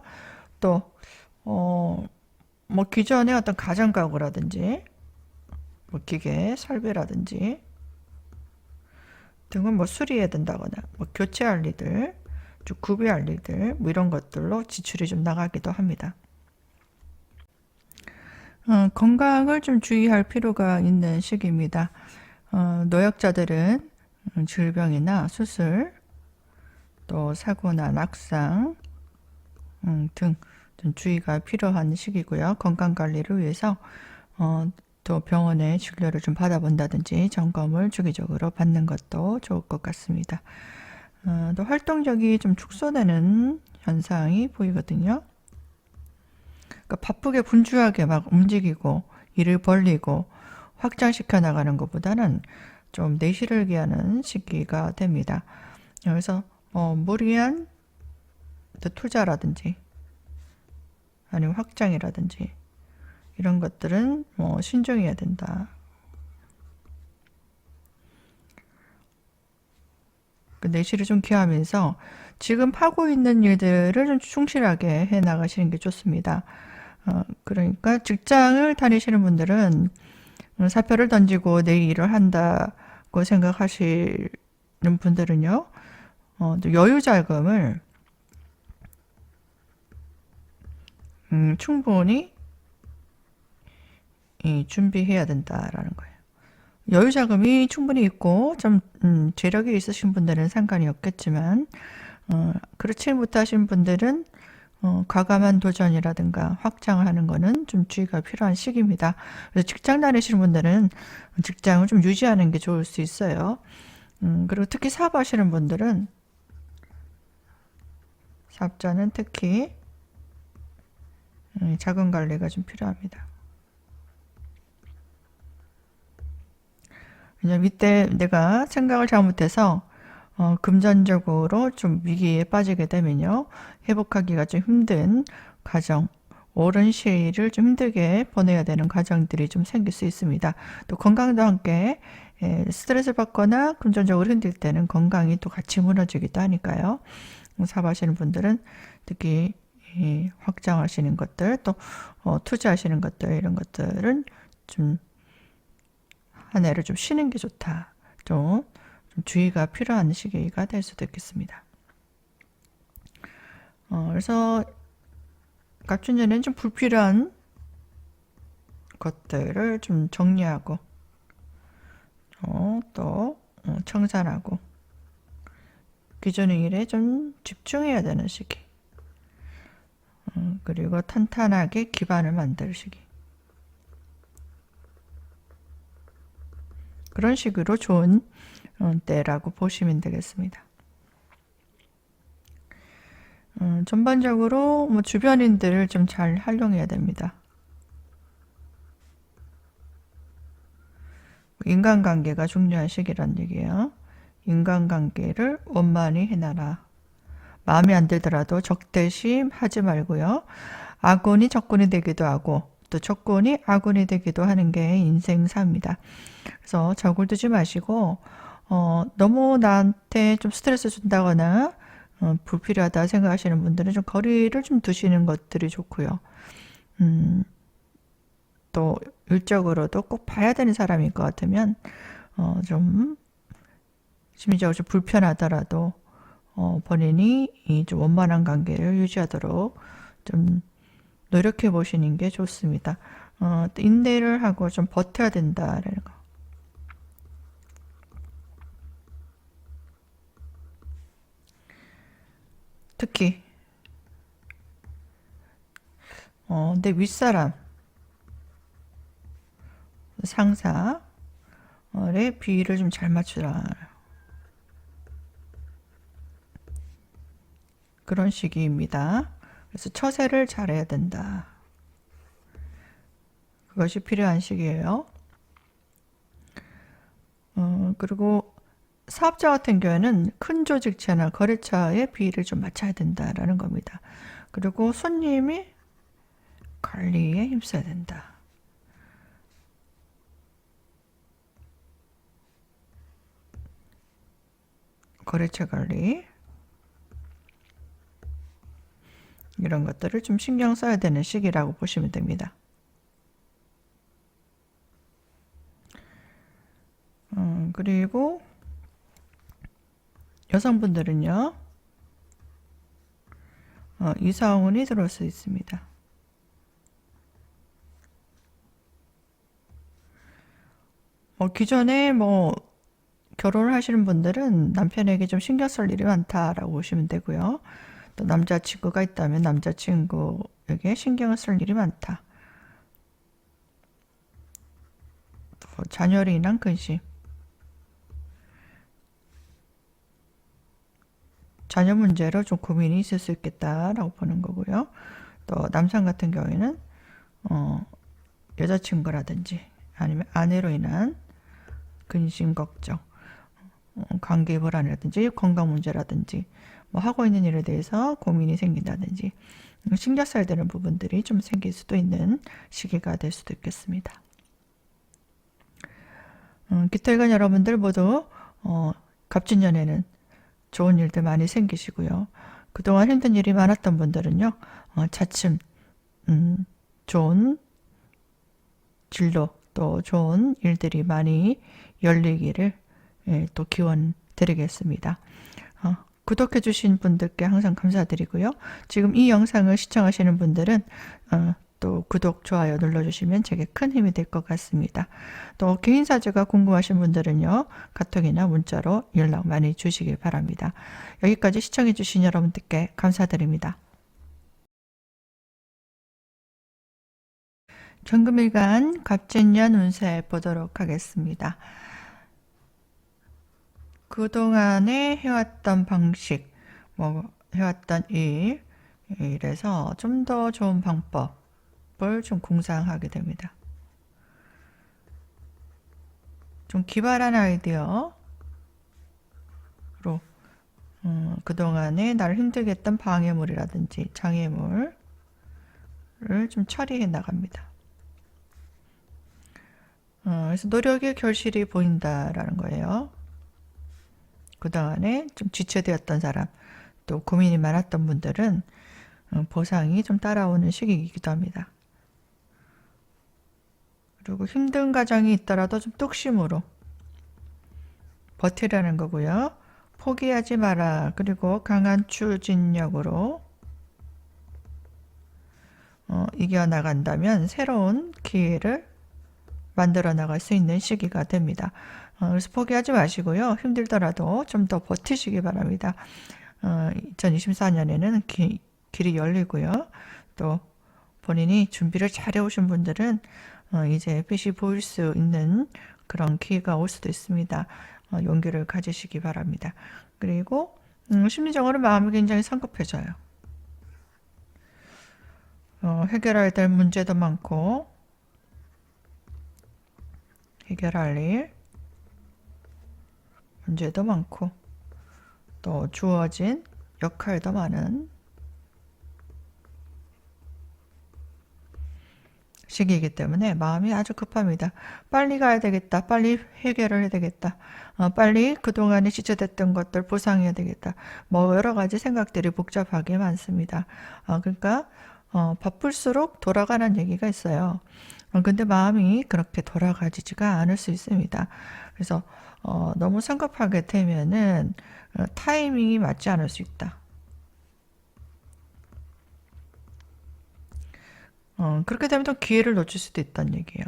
또 뭐 기존에 어떤 가전 가구라든지 뭐 기계 설비라든지 등은 뭐 수리해야 된다거나 뭐 교체할 일들, 좀 구비할 일들 뭐 이런 것들로 지출이 좀 나가기도 합니다. 건강을 좀 주의할 필요가 있는 시기입니다. 노약자들은 질병이나 수술, 또 사고나 낙상 등 좀 주의가 필요한 시기고요. 건강관리를 위해서 또 병원에 진료를 좀 받아본다든지 점검을 주기적으로 받는 것도 좋을 것 같습니다. 또 활동력이 좀 축소되는 현상이 보이거든요. 그러니까 바쁘게 분주하게 막 움직이고 일을 벌리고 확장시켜 나가는 것보다는 좀 내실을 기하는 시기가 됩니다. 그래서 무리한 투자라든지 아니면 확장이라든지 이런 것들은 뭐 신중해야 된다. 그 내실을 좀 기하면서 지금 하고 있는 일들을 좀 충실하게 해 나가시는 게 좋습니다. 그러니까 직장을 다니시는 분들은 사표를 던지고 내 일을 한다고 생각하시는 분들은요, 또 여유 자금을 충분히 준비해야 된다라는 거예요. 여유 자금이 충분히 있고 좀 재력이 있으신 분들은 상관이 없겠지만 그렇지 못하신 분들은 과감한 도전이라든가 확장을 하는 거는 좀 주의가 필요한 시기입니다. 그래서 직장 다니시는 분들은 직장을 좀 유지하는 게 좋을 수 있어요. 그리고 특히 사업하시는 분들은, 사업자는 특히 자금 관리가 좀 필요합니다. 왜냐면 이때 내가 생각을 잘못해서 금전적으로 좀 위기에 빠지게 되면요, 회복하기가 좀 힘든 과정, 오랜 시일을 좀 힘들게 보내야 되는 과정들이 좀 생길 수 있습니다. 또 건강도 함께 스트레스 받거나 금전적으로 힘들 때는 건강이 또 같이 무너지기도 하니까요. 사업하시는 분들은 특히 확장하시는 것들, 또 투자하시는 것들, 이런 것들은 좀 한 해를 좀 쉬는 게 좋다. 좀 주의가 필요한 시기가 될 수도 있겠습니다. 그래서 갑진년에는 좀 불필요한 것들을 좀 정리하고, 또 청산하고, 기존의 일에 좀 집중해야 되는 시기. 그리고 탄탄하게 기반을 만들 시기. 그런 식으로 좋은 때라고 보시면 되겠습니다. 전반적으로 뭐 주변인들을 좀 잘 활용해야 됩니다. 인간관계가 중요한 시기란 얘기예요. 인간관계를 원만히 해놔라. 마음에 안 들더라도 적대심 하지 말고요. 아군이 적군이 되기도 하고, 또 적군이 아군이 되기도 하는 게 인생사입니다. 그래서 적을 두지 마시고, 너무 나한테 좀 스트레스 준다거나 불필요하다 생각하시는 분들은 좀 거리를 좀 두시는 것들이 좋고요. 또 일적으로도 꼭 봐야 되는 사람일 것 같으면 좀 심리적으로 좀 불편하더라도 본인이 이 좀 원만한 관계를 유지하도록 좀 노력해 보시는 게 좋습니다. 또 인내를 하고 좀 버텨야 된다라는 거. 특히 내 윗사람, 상사의 비위를 좀 잘 맞추라. 그런 시기입니다. 그래서 처세를 잘해야 된다. 그것이 필요한 시기예요. 그리고 사업자 같은 경우에는 큰 조직체나 거래처의 비위를 좀 맞춰야 된다라는 겁니다. 그리고 손님이 관리에 힘써야 된다. 거래처 관리, 이런 것들을 좀 신경 써야 되는 시기라고 보시면 됩니다. 그리고 여성분들은요, 이사운이 들어올 수 있습니다. 기존에 결혼을 하시는 분들은 남편에게 좀 신경 쓸 일이 많다라고 보시면 되고요. 또 남자친구가 있다면 남자친구에게 신경을 쓸 일이 많다. 또 자녀로 인한 근심. 자녀 문제로 좀 고민이 있을 수 있겠다라고 보는 거고요. 또 남성 같은 경우에는 여자친구라든지 아니면 아내로 인한 근심 걱정, 관계 불안이라든지 건강 문제라든지 하고 있는 일에 대해서 고민이 생긴다든지 신경 써야 되는 부분들이 좀 생길 수도 있는 시기가 될 수도 있겠습니다. 기토일간 여러분들 모두 갑진년에는 좋은 일들 많이 생기시고요. 그동안 힘든 일이 많았던 분들은요, 차츰 좋은 진로, 또 좋은 일들이 많이 열리기를 또 기원 드리겠습니다. 구독해 주신 분들께 항상 감사드리고요. 지금 이 영상을 시청하시는 분들은 또 구독, 좋아요 눌러주시면 제게 큰 힘이 될 것 같습니다. 또 개인 사주가 궁금하신 분들은요, 카톡이나 문자로 연락 많이 주시길 바랍니다. 여기까지 시청해 주신 여러분들께 감사드립니다. 전금일간 갑진년 운세 보도록 하겠습니다. 그동안에 해왔던 방식, 해왔던 일에서 좀 더 좋은 방법을 좀 공상하게 됩니다. 좀 기발한 아이디어로 그동안에 나를 힘들게 했던 방해물이라든지 장애물을 좀 처리해 나갑니다. 그래서 노력의 결실이 보인다라는 거예요. 그동안에 좀 지체되었던 사람, 또 고민이 많았던 분들은 보상이 좀 따라오는 시기이기도 합니다. 그리고 힘든 과정이 있더라도 좀 뚝심으로 버티라는 거고요. 포기하지 마라. 그리고 강한 추진력으로 이겨나간다면 새로운 기회를 만들어 나갈 수 있는 시기가 됩니다. 그래서 포기하지 마시고요. 힘들더라도 좀 더 버티시기 바랍니다. 2024년에는 길이 열리고요. 또 본인이 준비를 잘 해오신 분들은 이제 빛이 보일 수 있는 그런 기회가 올 수도 있습니다. 용기를 가지시기 바랍니다. 그리고 심리적으로 마음이 굉장히 성급해져요. 해결해야 될 문제도 많고 해결할 일 문제도 많고 또 주어진 역할도 많은 시기이기 때문에 마음이 아주 급합니다. 빨리 가야 되겠다. 빨리 해결을 해야 되겠다. 빨리 그동안에 지체됐던 것들 보상해야 되겠다. 여러 가지 생각들이 복잡하게 많습니다. 그러니까 바쁠수록 돌아가는 얘기가 있어요. 근데 마음이 그렇게 돌아가지가 않을 수 있습니다. 그래서 너무 성급하게 되면은 타이밍이 맞지 않을 수 있다. 그렇게 되면 또 기회를 놓칠 수도 있다는 얘기예요.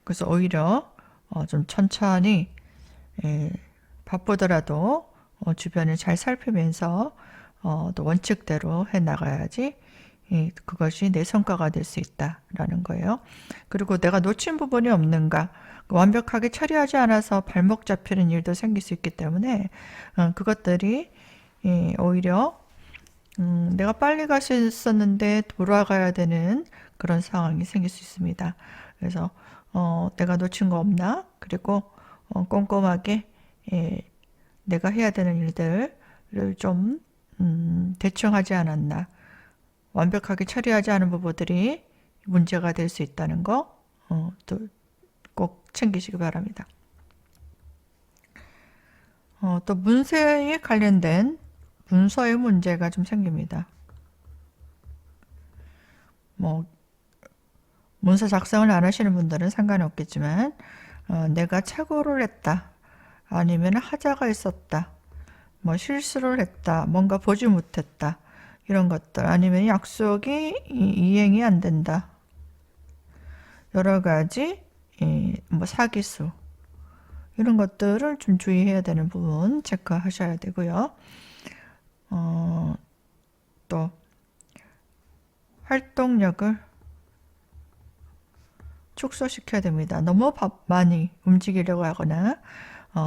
그래서 오히려 좀 천천히 바쁘더라도 주변을 잘 살피면서 또 원칙대로 해 나가야지 그것이 내 성과가 될 수 있다라는 거예요. 그리고 내가 놓친 부분이 없는가, 완벽하게 처리하지 않아서 발목 잡히는 일도 생길 수 있기 때문에 그것들이 오히려 내가 빨리 갈 수 있었는데 돌아가야 되는 그런 상황이 생길 수 있습니다. 그래서 내가 놓친 거 없나? 그리고 꼼꼼하게 내가 해야 되는 일들을 좀 대충 하지 않았나, 완벽하게 처리하지 않은 부분들이 문제가 될 수 있다는 거 또 꼭 챙기시기 바랍니다. 또 문서에 관련된 문서의 문제가 좀 생깁니다. 문서 작성을 안 하시는 분들은 상관이 없겠지만 내가 착오를 했다, 아니면 하자가 있었다, 실수를 했다, 뭔가 보지 못했다, 이런 것들, 아니면 약속이 이행이 안 된다, 여러 가지 사기수, 이런 것들을 좀 주의해야 되는 부분 체크하셔야 되고요. 또 활동력을 축소시켜야 됩니다. 너무 많이 움직이려고 하거나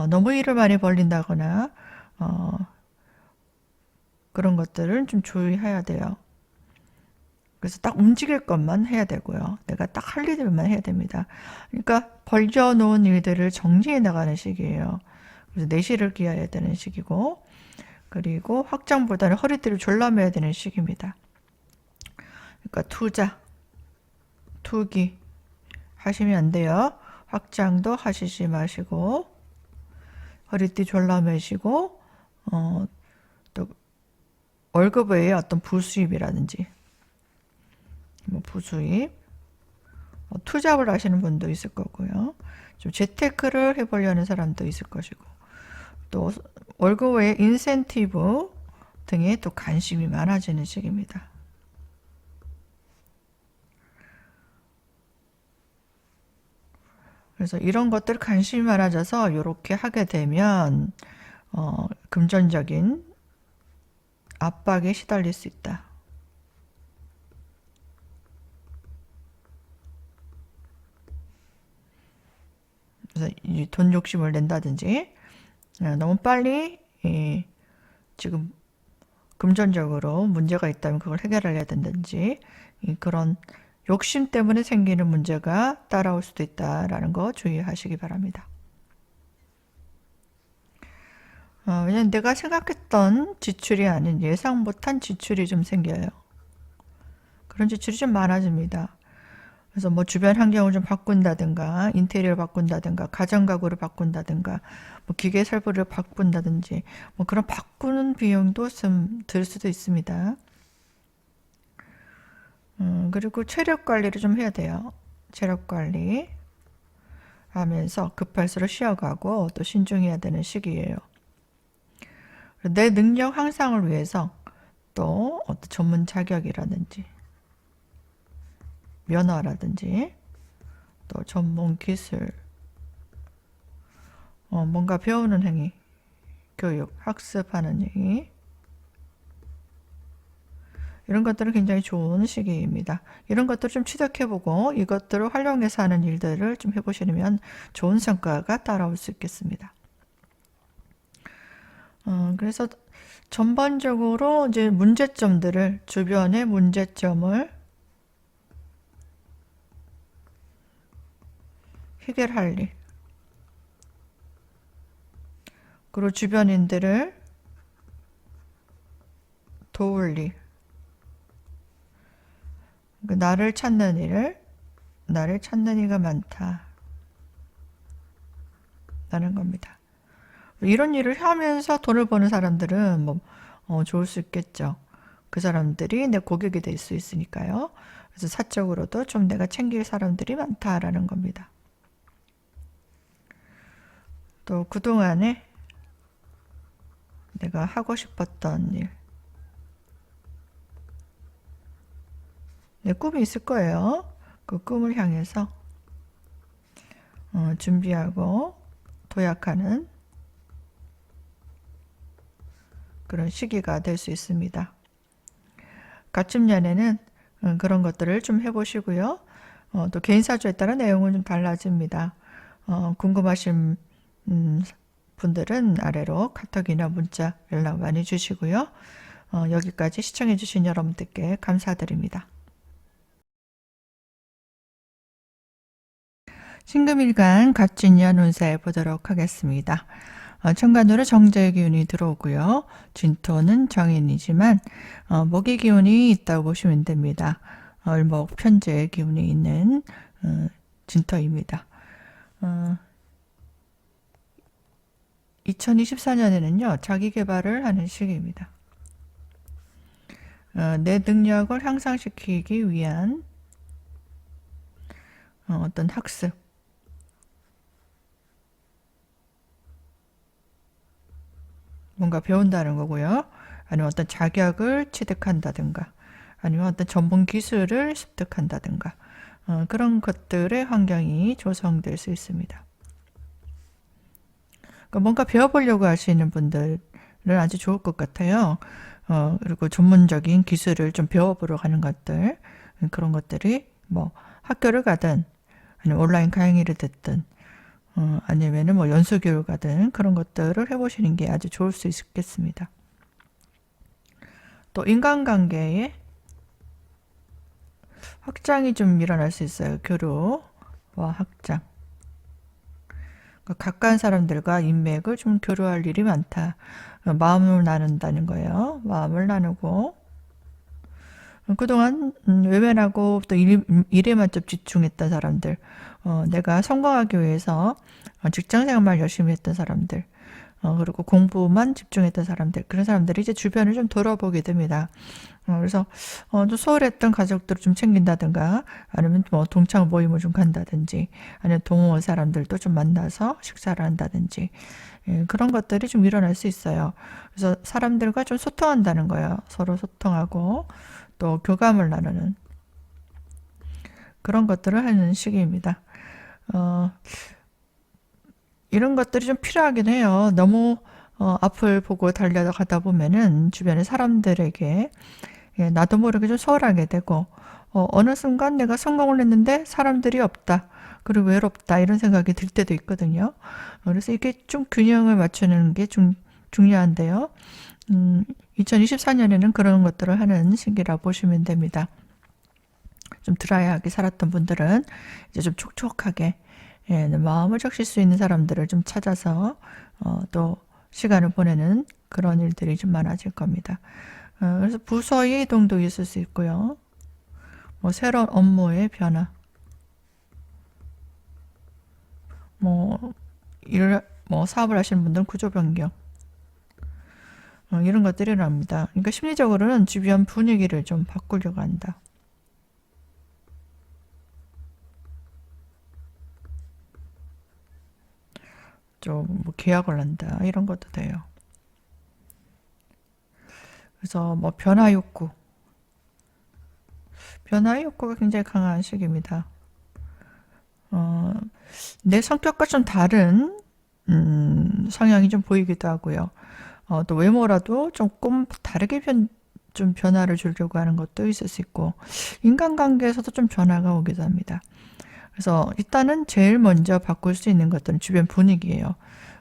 너무 일을 많이 벌린다거나 그런 것들은 좀 주의해야 돼요. 그래서 딱 움직일 것만 해야 되고요. 내가 딱 할 일들만 해야 됩니다. 그러니까 벌려놓은 일들을 정리해 나가는 시기예요. 그래서 내실을 기해야 되는 시기고, 그리고 확장보다는 허리띠를 졸라매야 되는 시기입니다. 그러니까 투기 하시면 안 돼요. 확장도 하시지 마시고 허리띠 졸라매시고 또 월급 외에 어떤 부수입이라든지 부수입, 투잡을 하시는 분도 있을 거고요. 좀 재테크를 해보려는 사람도 있을 것이고, 또 월급 외에 인센티브 등에 또 관심이 많아지는 시기입니다. 그래서 이런 것들 관심이 많아져서 이렇게 하게 되면 금전적인 압박에 시달릴 수 있다. 그래서 이 돈 욕심을 낸다든지 너무 빨리 지금 금전적으로 문제가 있다면 그걸 해결해야 된다든지 그런 욕심 때문에 생기는 문제가 따라올 수도 있다라는 거 주의하시기 바랍니다. 왜냐면 내가 생각했던 지출이 아닌 예상 못한 지출이 좀 생겨요. 그런 지출이 좀 많아집니다. 그래서 뭐 주변 환경을 좀 바꾼다든가, 인테리어를 바꾼다든가, 가전가구를 바꾼다든가, 뭐 기계 설비를 바꾼다든지, 뭐 그런 바꾸는 비용도 좀 들 수도 있습니다. 그리고 체력 관리를 좀 해야 돼요. 체력 관리 하면서 급할수록 쉬어가고 또 신중해야 되는 시기예요. 내 능력 향상을 위해서 또 어떤 전문 자격이라든지 면허라든지 또 전문 기술 뭔가 배우는 행위, 교육, 학습하는 행위 이런 것들은 굉장히 좋은 시기입니다. 이런 것들을 좀 취득해보고 이것들을 활용해서 하는 일들을 좀 해보시면 좋은 성과가 따라올 수 있겠습니다. 그래서 전반적으로 이제 문제점들을 주변의 문제점을 해결할 일 그리고 주변인들을 도울 일 나를 찾는 이가 많다 라는 겁니다. 이런 일을 하면서 돈을 버는 사람들은 뭐 좋을 수 있겠죠. 그 사람들이 내 고객이 될 수 있으니까요. 그래서 사적으로도 좀 내가 챙길 사람들이 많다라는 겁니다. 또 그동안에 내가 하고 싶었던 일, 내 꿈이 있을 거예요. 그 꿈을 향해서 준비하고 도약하는 그런 시기가 될 수 있습니다. 갑진년에는 그런 것들을 좀 해보시고요. 또 개인사주에 따라 내용은 좀 달라집니다. 궁금하신 분들은 아래로 카톡이나 문자 연락 많이 주시고요. 여기까지 시청해주신 여러분들께 감사드립니다. 신금일간 갑진년 운세 보도록 하겠습니다. 천간으로 정제의 기운이 들어오고요. 진토는 정인이지만 목의 기운이 있다고 보시면 됩니다. 을목 편제의 기운이 있는 진토입니다. 2024년에는요. 자기 개발을 하는 시기입니다. 내 능력을 향상시키기 위한 어떤 학습 뭔가 배운다는 거고요. 아니면 어떤 자격을 취득한다든가 아니면 어떤 전문 기술을 습득한다든가 그런 것들의 환경이 조성될 수 있습니다. 그러니까 뭔가 배워보려고 하시는 분들은 아주 좋을 것 같아요. 그리고 전문적인 기술을 좀 배워보러 가는 것들 그런 것들이 뭐 학교를 가든 아니면 온라인 강의를 듣든 아니면은 뭐 연수교를 가든 그런 것들을 해보시는 게 아주 좋을 수 있겠습니다. 또 인간관계에 확장이 좀 일어날 수 있어요. 교류와 확장. 가까운 사람들과 인맥을 좀 교류할 일이 많다. 마음을 나눈다는 거예요. 마음을 나누고 그동안 외면하고 또 일에만 좀 집중했던 사람들 내가 성공하기 위해서 직장생활만 열심히 했던 사람들 그리고 공부만 집중했던 사람들 그런 사람들이 이제 주변을 좀 돌아보게 됩니다. 그래서 좀 소홀했던 가족들을 좀 챙긴다든가 아니면 뭐 동창 모임을 좀 간다든지 아니면 동호 사람들도 좀 만나서 식사를 한다든지 그런 것들이 좀 일어날 수 있어요. 그래서 사람들과 좀 소통한다는 거예요. 서로 소통하고 또 교감을 나누는 그런 것들을 하는 시기입니다. 이런 것들이 좀 필요하긴 해요. 너무 앞을 보고 달려가다 보면은 주변의 사람들에게 나도 모르게 좀 소홀하게 되고, 어느 순간 내가 성공을 했는데 사람들이 없다. 그리고 외롭다. 이런 생각이 들 때도 있거든요. 그래서 이게 좀 균형을 맞추는 게 중요한데요. 2024년에는 그런 것들을 하는 시기라 보시면 됩니다. 좀 드라이하게 살았던 분들은 이제 좀 촉촉하게 마음을 적실 수 있는 사람들을 좀 찾아서 또 시간을 보내는 그런 일들이 좀 많아질 겁니다. 그래서 부서의 이동도 있을 수 있고요. 뭐 새로운 업무의 변화, 뭐 사업을 하시는 분들은 구조 변경, 이런 것들이 일어납니다. 그러니까 심리적으로는 주변 분위기를 좀 바꾸려고 한다. 좀 뭐 계약을 한다. 이런 것도 돼요. 그래서 뭐 변화 욕구가 굉장히 강한 시기입니다. 내 성격과 좀 다른 성향이 좀 보이기도 하고요. 또 외모라도 조금 다르게 좀 변화를 주려고 하는 것도 있을 수 있고, 인간관계에서도 좀 변화가 오기도 합니다. 그래서 일단은 제일 먼저 바꿀 수 있는 것들은 주변 분위기예요.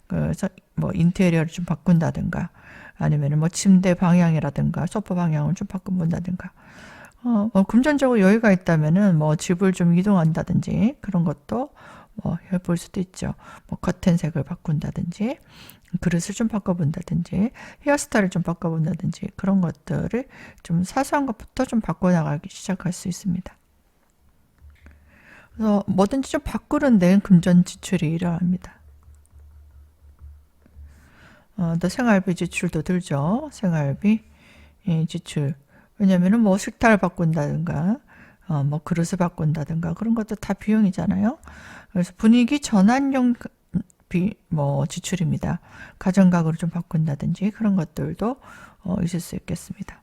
그래서 뭐 인테리어를 좀 바꾼다든가, 아니면 뭐 침대 방향이라든가, 소파 방향을 좀 바꾼다든가, 금전적으로 여유가 있다면은 뭐 집을 좀 이동한다든지 그런 것도 뭐 해볼 수도 있죠. 뭐 커튼색을 바꾼다든지, 그릇을 좀 바꿔본다든지, 헤어스타일을 좀 바꿔본다든지, 그런 것들을 좀 사소한 것부터 좀 바꿔나가기 시작할 수 있습니다. 그래서 뭐든지 좀 바꾸는 데는 금전 지출이 일어납니다. 또 생활비 지출도 들죠. 생활비 지출. 왜냐면은 뭐 식탁을 바꾼다든가, 뭐 그릇을 바꾼다든가, 그런 것도 다 비용이잖아요. 그래서 분위기 전환용 뭐 지출입니다. 가정가구를 좀 바꾼다든지 그런 것들도 있을 수 있겠습니다.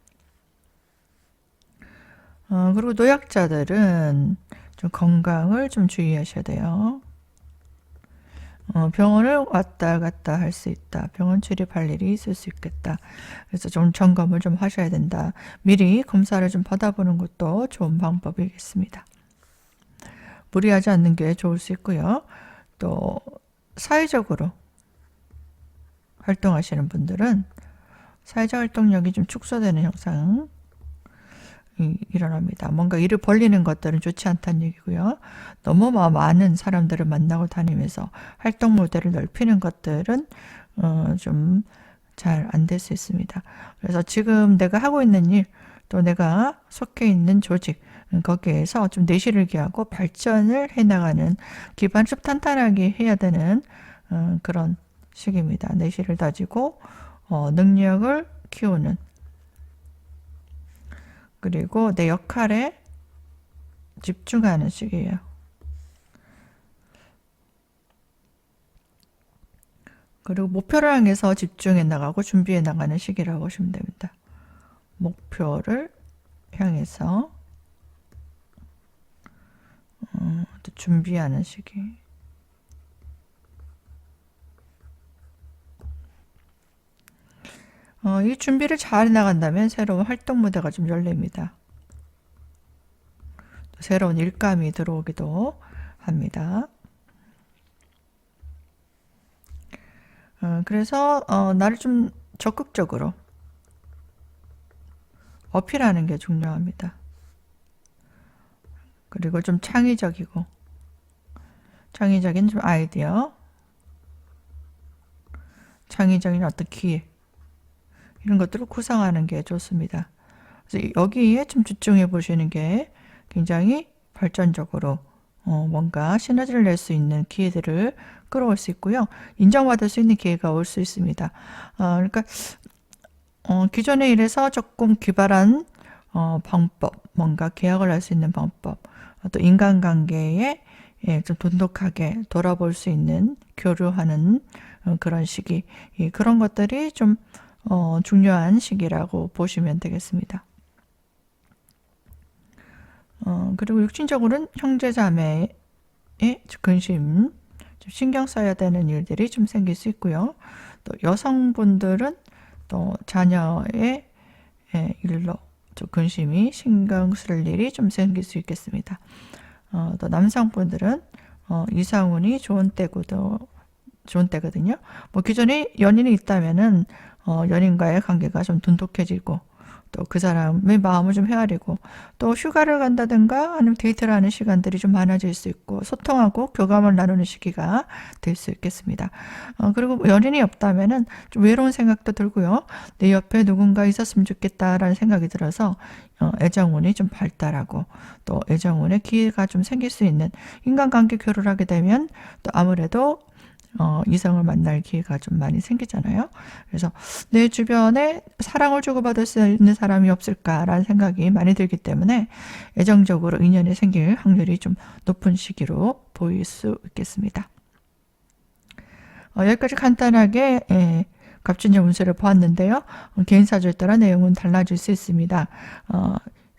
그리고 노약자들은 좀 건강을 좀 주의하셔야 돼요. 병원을 왔다 갔다 할 수 있다. 병원 출입할 일이 있을 수 있겠다. 그래서 좀 점검을 좀 하셔야 된다. 미리 검사를 좀 받아보는 것도 좋은 방법이겠습니다. 무리하지 않는 게 좋을 수 있고요. 또 사회적으로 활동하시는 분들은 사회적 활동력이 좀 축소되는 현상이 일어납니다. 뭔가 일을 벌리는 것들은 좋지 않다는 얘기고요. 너무 많은 사람들을 만나고 다니면서 활동 무대를 넓히는 것들은 좀 잘 안 될 수 있습니다. 그래서 지금 내가 하고 있는 일, 또 내가 속해 있는 조직, 거기에서 좀 내실을 기하고 발전을 해나가는 기반을 좀 탄탄하게 해야 되는 그런 시기입니다. 내실을 다지고 능력을 키우는, 그리고 내 역할에 집중하는 시기예요. 그리고 목표를 향해서 집중해 나가고 준비해 나가는 시기라고 보시면 됩니다. 목표를 향해서 또 준비하는 시기. 이 준비를 잘 해나간다면 새로운 활동 무대가 좀 열립니다. 또 새로운 일감이 들어오기도 합니다. 그래서 나를 좀 적극적으로 어필하는 게 중요합니다. 그리고 좀 창의적인 좀 아이디어, 창의적인 어떤 기회, 이런 것들을 구상하는 게 좋습니다. 그래서 여기에 좀 집중해 보시는 게 굉장히 발전적으로 뭔가 시너지를 낼 수 있는 기회들을 끌어올 수 있고요. 인정받을 수 있는 기회가 올 수 있습니다. 그러니까 기존의 일에서 조금 기발한 방법, 뭔가 계약을 할 수 있는 방법, 또 인간관계에 좀 돈독하게 돌아볼 수 있는 교류하는 그런 시기, 그런 것들이 좀 중요한 시기라고 보시면 되겠습니다. 그리고 육신적으로는 형제자매의 근심, 좀 신경 써야 되는 일들이 좀 생길 수 있고요. 또 여성분들은 또 자녀의 일로 좀 근심이 신경 쓸 일이 좀 생길 수 있겠습니다. 또 남성분들은 이상운이 좋은 때거든요. 뭐 기존에 연인이 있다면은 연인과의 관계가 좀 돈독해지고 또 그 사람의 마음을 좀 헤아리고 또 휴가를 간다든가 아니면 데이트를 하는 시간들이 좀 많아질 수 있고 소통하고 교감을 나누는 시기가 될 수 있겠습니다. 그리고 연인이 없다면은 좀 외로운 생각도 들고요. 내 옆에 누군가 있었으면 좋겠다라는 생각이 들어서 애정운이 좀 발달하고 또 애정운의 기회가 좀 생길 수 있는 인간관계 교류를 하게 되면 또 아무래도 이성을 만날 기회가 좀 많이 생기잖아요. 그래서 내 주변에 사랑을 주고받을 수 있는 사람이 없을까라는 생각이 많이 들기 때문에 애정적으로 인연이 생길 확률이 좀 높은 시기로 보일 수 있겠습니다. 여기까지 간단하게 갑진년 운세를 보았는데요. 개인 사주에 따라 내용은 달라질 수 있습니다.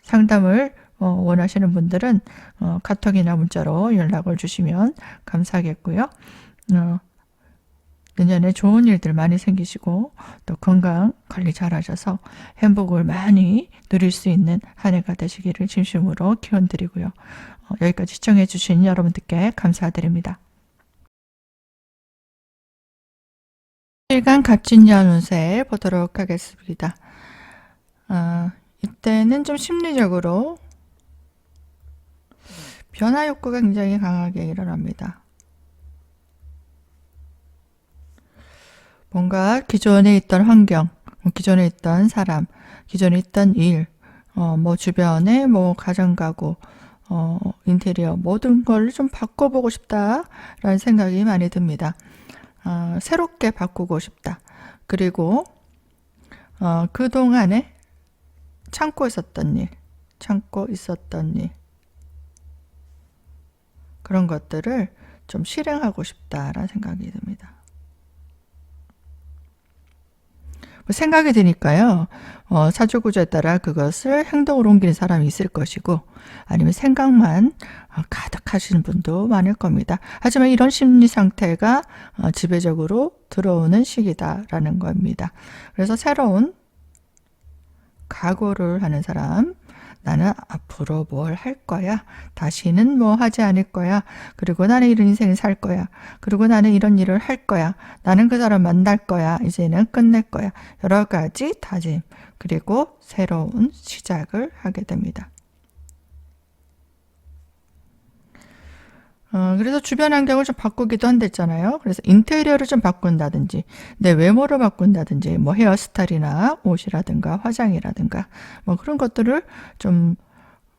상담을 원하시는 분들은 카톡이나 문자로 연락을 주시면 감사하겠고요. 내년에 좋은 일들 많이 생기시고 또 건강 관리 잘 하셔서 행복을 많이 누릴 수 있는 한 해가 되시기를 진심으로 기원 드리고요. 여기까지 시청해 주신 여러분들께 감사드립니다. 일간 갑진년 운세 보도록 하겠습니다. 이때는 좀 심리적으로 변화 욕구가 굉장히 강하게 일어납니다. 뭔가 기존에 있던 환경, 기존에 있던 사람, 기존에 있던 일, 뭐 주변에 뭐 가정가구, 인테리어 모든 걸 좀 바꿔보고 싶다라는 생각이 많이 듭니다. 새롭게 바꾸고 싶다. 그리고 그동안에 참고 있었던 일, 그런 것들을 좀 실행하고 싶다라는 생각이 듭니다. 생각이 드니까요. 사주구조에 따라 그것을 행동으로 옮기는 사람이 있을 것이고 아니면 생각만 가득하시는 분도 많을 겁니다. 하지만 이런 심리 상태가 지배적으로 들어오는 시기다라는 겁니다. 그래서 새로운 각오를 하는 사람, 나는 앞으로 뭘 할 거야. 다시는 뭐 하지 않을 거야. 그리고 나는 이런 인생을 살 거야. 그리고 나는 이런 일을 할 거야. 나는 그 사람 만날 거야. 이제는 끝낼 거야. 여러 가지 다짐, 그리고 새로운 시작을 하게 됩니다. 그래서 주변 환경을 좀 바꾸기도 한댔잖아요. 그래서 인테리어를 좀 바꾼다든지, 내 외모를 바꾼다든지, 뭐 헤어스타일이나 옷이라든가 화장이라든가, 뭐 그런 것들을 좀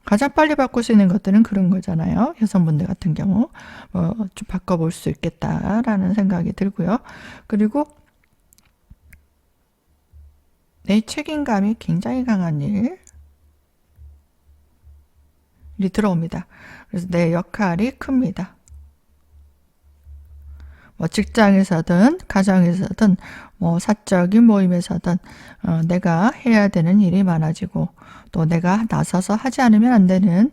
가장 빨리 바꿀 수 있는 것들은 그런 거잖아요. 여성분들 같은 경우, 좀 바꿔볼 수 있겠다라는 생각이 들고요. 그리고 내 책임감이 굉장히 강한 일이 들어옵니다. 그래서 내 역할이 큽니다. 뭐 직장에서든 가정에서든 뭐 사적인 모임에서든 내가 해야 되는 일이 많아지고 또 내가 나서서 하지 않으면 안 되는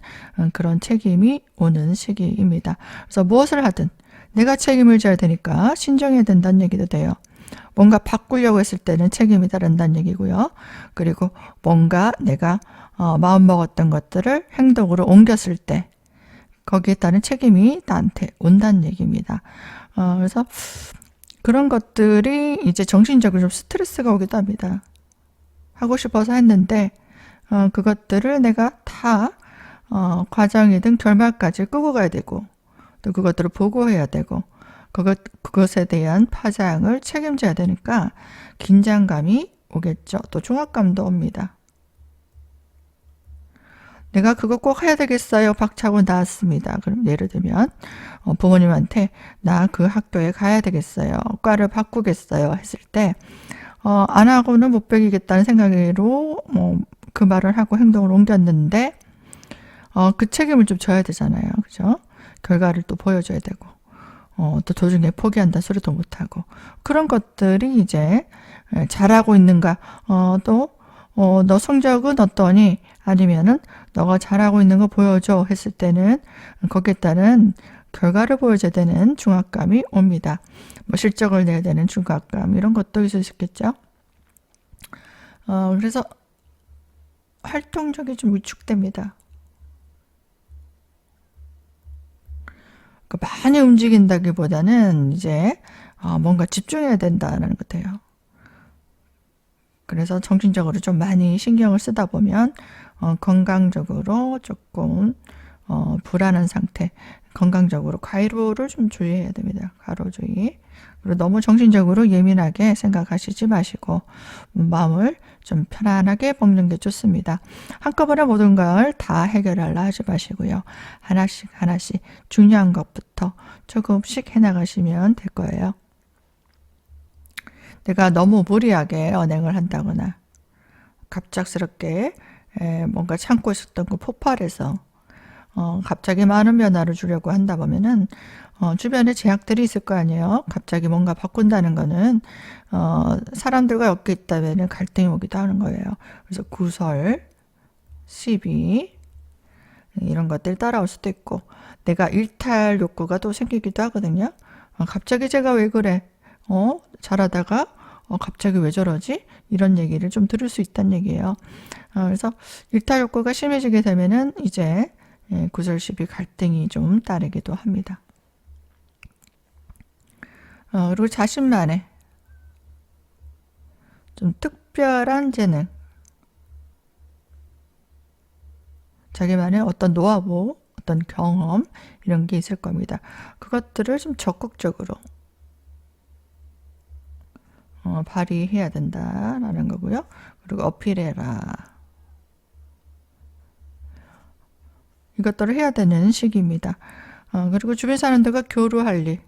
그런 책임이 오는 시기입니다. 그래서 무엇을 하든 내가 책임을 져야 되니까 신중해야 된다는 얘기도 돼요. 뭔가 바꾸려고 했을 때는 책임이 다른다는 얘기고요. 그리고 뭔가 내가 마음 먹었던 것들을 행동으로 옮겼을 때 거기에 따른 책임이 나한테 온다는 얘기입니다. 그래서 그런 것들이 이제 정신적으로 좀 스트레스가 오기도 합니다. 하고 싶어서 했는데 그것들을 내가 다 과정이든 결말까지 끌고 가야 되고 또 그것들을 보고해야 되고 그것에 대한 파장을 책임져야 되니까 긴장감이 오겠죠. 또 중압감도 옵니다. 내가 그거 꼭 해야 되겠어요. 박차고 나왔습니다. 그럼 예를 들면 부모님한테 나 그 학교에 가야 되겠어요. 과를 바꾸겠어요. 했을 때 안 하고는 못 배기겠다는 생각으로 그 말을 하고 행동을 옮겼는데 그 책임을 좀 져야 되잖아요. 그죠? 결과를 또 보여줘야 되고 또 도중에 포기한다는 소리도 못하고 그런 것들이 이제 잘하고 있는가 또 너 성적은 어떠니? 아니면은 너가 잘하고 있는 거 보여줘 했을 때는 거기에 따른 결과를 보여줘야 되는 중압감이 옵니다. 뭐 실적을 내야 되는 중압감 이런 것도 있을 수 있겠죠. 그래서 활동적이 좀 위축됩니다. 많이 움직인다기보다는 이제 뭔가 집중해야 된다는 것 같아요. 그래서 정신적으로 좀 많이 신경을 쓰다 보면 건강적으로 조금 불안한 상태, 건강적으로 과로를 좀 주의해야 됩니다. 과로주의. 그리고 너무 정신적으로 예민하게 생각하시지 마시고 마음을 좀 편안하게 먹는 게 좋습니다. 한꺼번에 모든 걸 다 해결하려 하지 마시고요. 하나씩 하나씩 중요한 것부터 조금씩 해나가시면 될 거예요. 내가 너무 무리하게 언행을 한다거나 갑작스럽게 뭔가 참고 있었던 거 폭발해서 갑자기 많은 변화를 주려고 한다 보면은 주변에 제약들이 있을 거 아니에요. 갑자기 뭔가 바꾼다는 거는 사람들과 엮여 있다면 갈등이 오기도 하는 거예요. 그래서 구설, 시비 이런 것들이 따라올 수도 있고 내가 일탈 욕구가 또 생기기도 하거든요. 갑자기 제가 왜 그래? 잘하다가 갑자기 왜 저러지? 이런 얘기를 좀 들을 수 있다는 얘기예요. 그래서 일탈 욕구가 심해지게 되면은 이제 구설, 시비, 갈등이 좀 따르기도 합니다. 그리고 자신만의 좀 특별한 재능, 자기만의 어떤 노하우, 어떤 경험 이런 게 있을 겁니다. 그것들을 좀 적극적으로 발휘해야 된다라는 거고요. 그리고 어필해라. 이것들을 해야 되는 시기입니다. 그리고 주변 사람들과 교류할 일,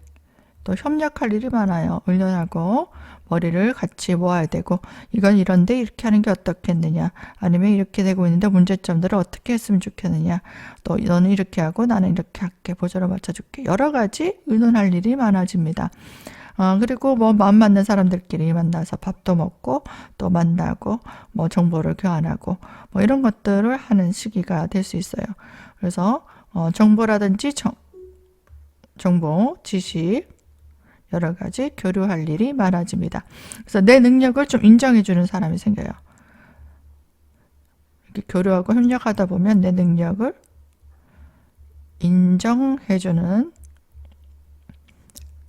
또 협력할 일이 많아요. 의논하고 머리를 같이 모아야 되고 이건 이런데 이렇게 하는 게 어떻겠느냐 아니면 이렇게 되고 있는데 문제점들을 어떻게 했으면 좋겠느냐 또 너는 이렇게 하고 나는 이렇게 할게 보조를 맞춰줄게 여러 가지 의논할 일이 많아집니다. 그리고 뭐 마음 맞는 사람들끼리 만나서 밥도 먹고 또 만나고 뭐 정보를 교환하고 뭐 이런 것들을 하는 시기가 될 수 있어요. 그래서 정보라든지 정보, 지식 여러 가지 교류할 일이 많아집니다. 그래서 내 능력을 좀 인정해주는 사람이 생겨요. 이렇게 교류하고 협력하다 보면 내 능력을 인정해주는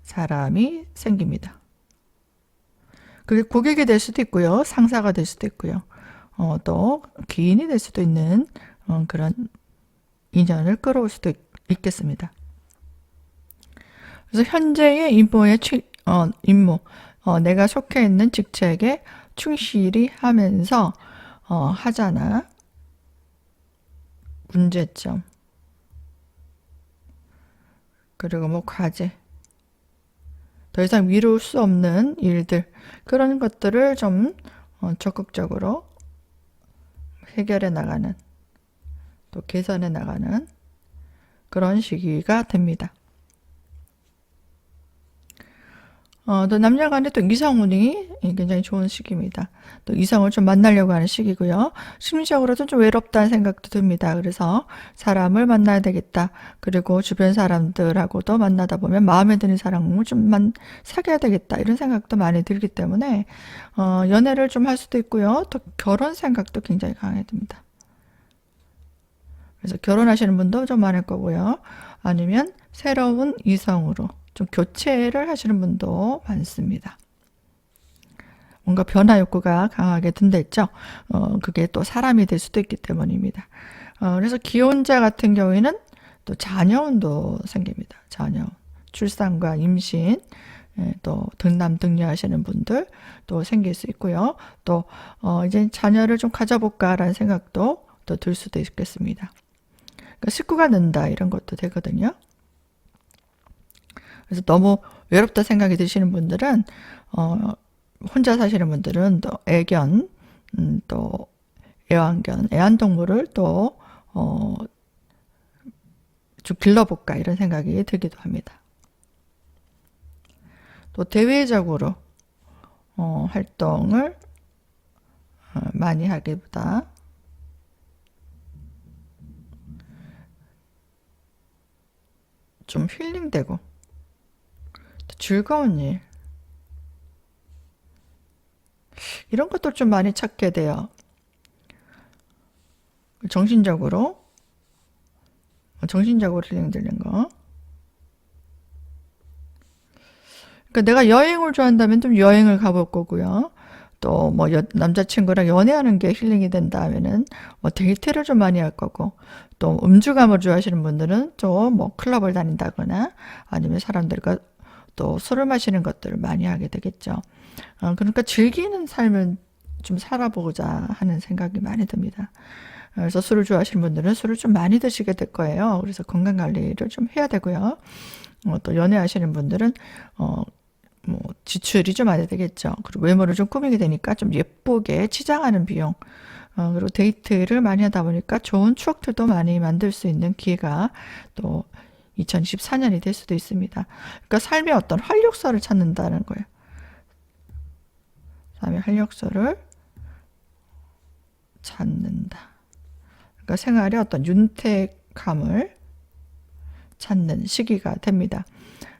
사람이 생깁니다. 그게 고객이 될 수도 있고요. 상사가 될 수도 있고요. 또 기인이 될 수도 있는 그런 인연을 끌어올 수도 있겠습니다. 그래서 현재의 임무, 내가 속해 있는 직책에 충실히 하면서 하잖아. 문제점, 그리고 뭐 과제, 더 이상 미룰 수 없는 일들, 그런 것들을 좀 적극적으로 해결해 나가는, 또 개선해 나가는 그런 시기가 됩니다. 또 남녀 간에 또 이성운이 굉장히 좋은 시기입니다. 또 이성을 좀 만나려고 하는 시기고요. 심리적으로도 좀 외롭다는 생각도 듭니다. 그래서 사람을 만나야 되겠다. 그리고 주변 사람들하고도 만나다 보면 마음에 드는 사람을 좀 사귀어야 되겠다. 이런 생각도 많이 들기 때문에 연애를 좀 할 수도 있고요. 또 결혼 생각도 굉장히 강해집니다. 그래서 결혼하시는 분도 좀 많을 거고요. 아니면 새로운 이성으로 좀 교체를 하시는 분도 많습니다. 뭔가 변화 욕구가 강하게 든다 했죠. 그게 또 사람이 될 수도 있기 때문입니다. 그래서 기혼자 같은 경우에는 또 자녀운도 생깁니다. 자녀, 출산과 임신, 또 등남 등녀 하시는 분들 또 생길 수 있고요. 또 이제 자녀를 좀 가져볼까라는 생각도 또 들 수도 있겠습니다. 그러니까 식구가 는다 이런 것도 되거든요. 그래서 너무 외롭다 생각이 드시는 분들은 혼자 사시는 분들은 또 애견, 또 애완견, 애완동물을 또 좀 길러볼까 이런 생각이 들기도 합니다. 또 대외적으로 활동을 많이 하기보다 좀 힐링되고 또 즐거운 일, 이런 것도 좀 많이 찾게 돼요. 정신적으로 힐링되는 거. 그러니까 내가 여행을 좋아한다면 좀 여행을 가볼 거고요. 또 뭐 남자친구랑 연애하는 게 힐링이 된다 하면은 뭐 데이트를 좀 많이 할 거고, 또 음주감을 좋아하시는 분들은 좀 뭐 클럽을 다닌다거나 아니면 사람들과 또 술을 마시는 것들을 많이 하게 되겠죠. 그러니까 즐기는 삶을 좀 살아보고자 하는 생각이 많이 듭니다. 그래서 술을 좋아하시는 분들은 술을 좀 많이 드시게 될 거예요. 그래서 건강 관리를 좀 해야 되고요. 또 연애하시는 분들은 뭐 지출이 좀 많이 되겠죠. 그리고 외모를 좀 꾸미게 되니까 좀 예쁘게 치장하는 비용. 그리고 데이트를 많이 하다 보니까 좋은 추억들도 많이 만들 수 있는 기회가 또 2024년이 될 수도 있습니다. 그러니까 삶의 어떤 활력소를 찾는다는 거예요. 삶의 활력소를 찾는다. 그러니까 생활의 어떤 윤택함을 찾는 시기가 됩니다.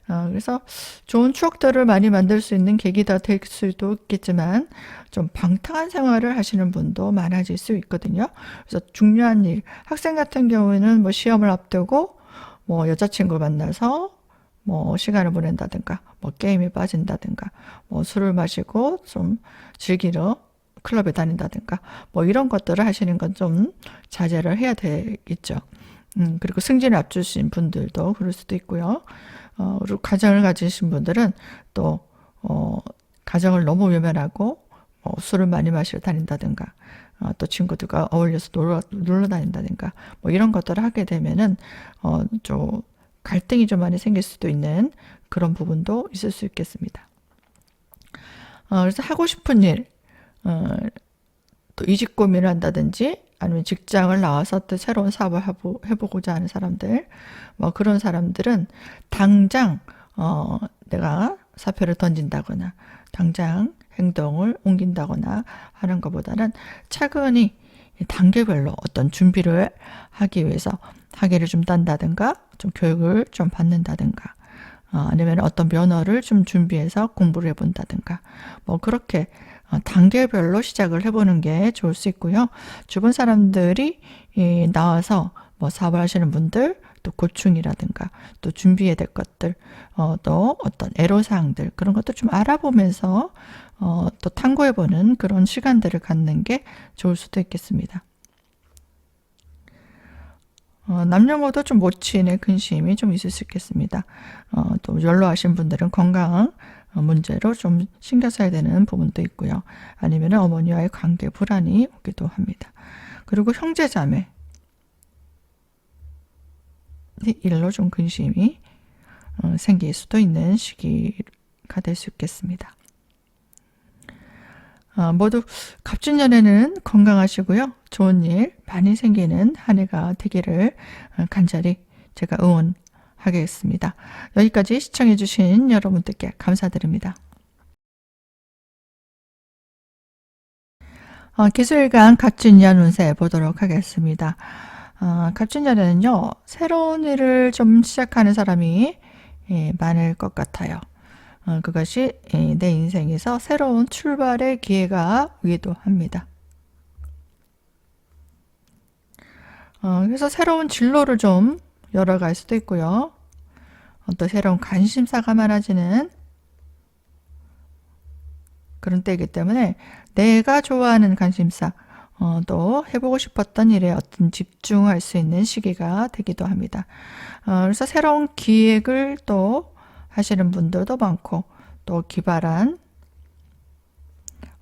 그래서 좋은 추억들을 많이 만들 수 있는 계기가 될 수도 있겠지만 좀 방탕한 생활을 하시는 분도 많아질 수 있거든요. 그래서 중요한 일, 학생 같은 경우에는 뭐 시험을 앞두고 뭐 여자친구 만나서 뭐 시간을 보낸다든가 뭐 게임에 빠진다든가 뭐 술을 마시고 좀 즐기러 클럽에 다닌다든가 뭐 이런 것들을 하시는 건 좀 자제를 해야 되겠죠. 그리고 승진을 앞두신 분들도 그럴 수도 있고요. 그리고 가정을 가지신 분들은 또 가정을 너무 외면하고 술을 많이 마시러 다닌다든가 또 친구들과 어울려서 놀러 다닌다든가 뭐 이런 것들을 하게 되면은 좀 갈등이 좀 많이 생길 수도 있는 그런 부분도 있을 수 있겠습니다. 그래서 하고 싶은 일, 또 이직 고민을 한다든지 아니면 직장을 나와서 또 새로운 사업을 해보고자 하는 사람들, 뭐 그런 사람들은 당장 내가 사표를 던진다거나 당장 행동을 옮긴다거나 하는 것보다는 차근히 단계별로 어떤 준비를 하기 위해서 학위를 좀 딴다든가 좀 교육을 좀 받는다든가 아니면 어떤 면허를 좀 준비해서 공부를 해본다든가 뭐 그렇게 단계별로 시작을 해보는 게 좋을 수 있고요. 주변 사람들이 나와서 뭐 사업을 하시는 분들, 또 고충이라든가, 또 준비해야 될 것들, 또 어떤 애로사항들, 그런 것도 좀 알아보면서, 또 탐구해보는 그런 시간들을 갖는 게 좋을 수도 있겠습니다. 남녀모두 좀 모친의 근심이 좀 있을 수 있겠습니다. 또 연로하신 분들은 건강 문제로 좀 신경 써야 되는 부분도 있고요. 아니면 어머니와의 관계 불안이 오기도 합니다. 그리고 형제자매 일로 좀 근심이 생길 수도 있는 시기가 될 수 있겠습니다. 모두 갑진년에는 건강하시고요. 좋은 일 많이 생기는 한 해가 되기를 간절히 제가 응원하겠습니다. 여기까지 시청해주신 여러분들께 감사드립니다. 기술일간 갑진년 운세 보도록 하겠습니다. 갑진년에는요, 새로운 일을 좀 시작하는 사람이 많을 것 같아요. 그것이 내 인생에서 새로운 출발의 기회가 오기도 합니다. 그래서 새로운 진로를 좀 열어갈 수도 있고요. 또 새로운 관심사가 많아지는 그런 때이기 때문에 내가 좋아하는 관심사, 또 해보고 싶었던 일에 어떤 집중할 수 있는 시기가 되기도 합니다. 그래서 새로운 기획을 또 하시는 분들도 많고 또 기발한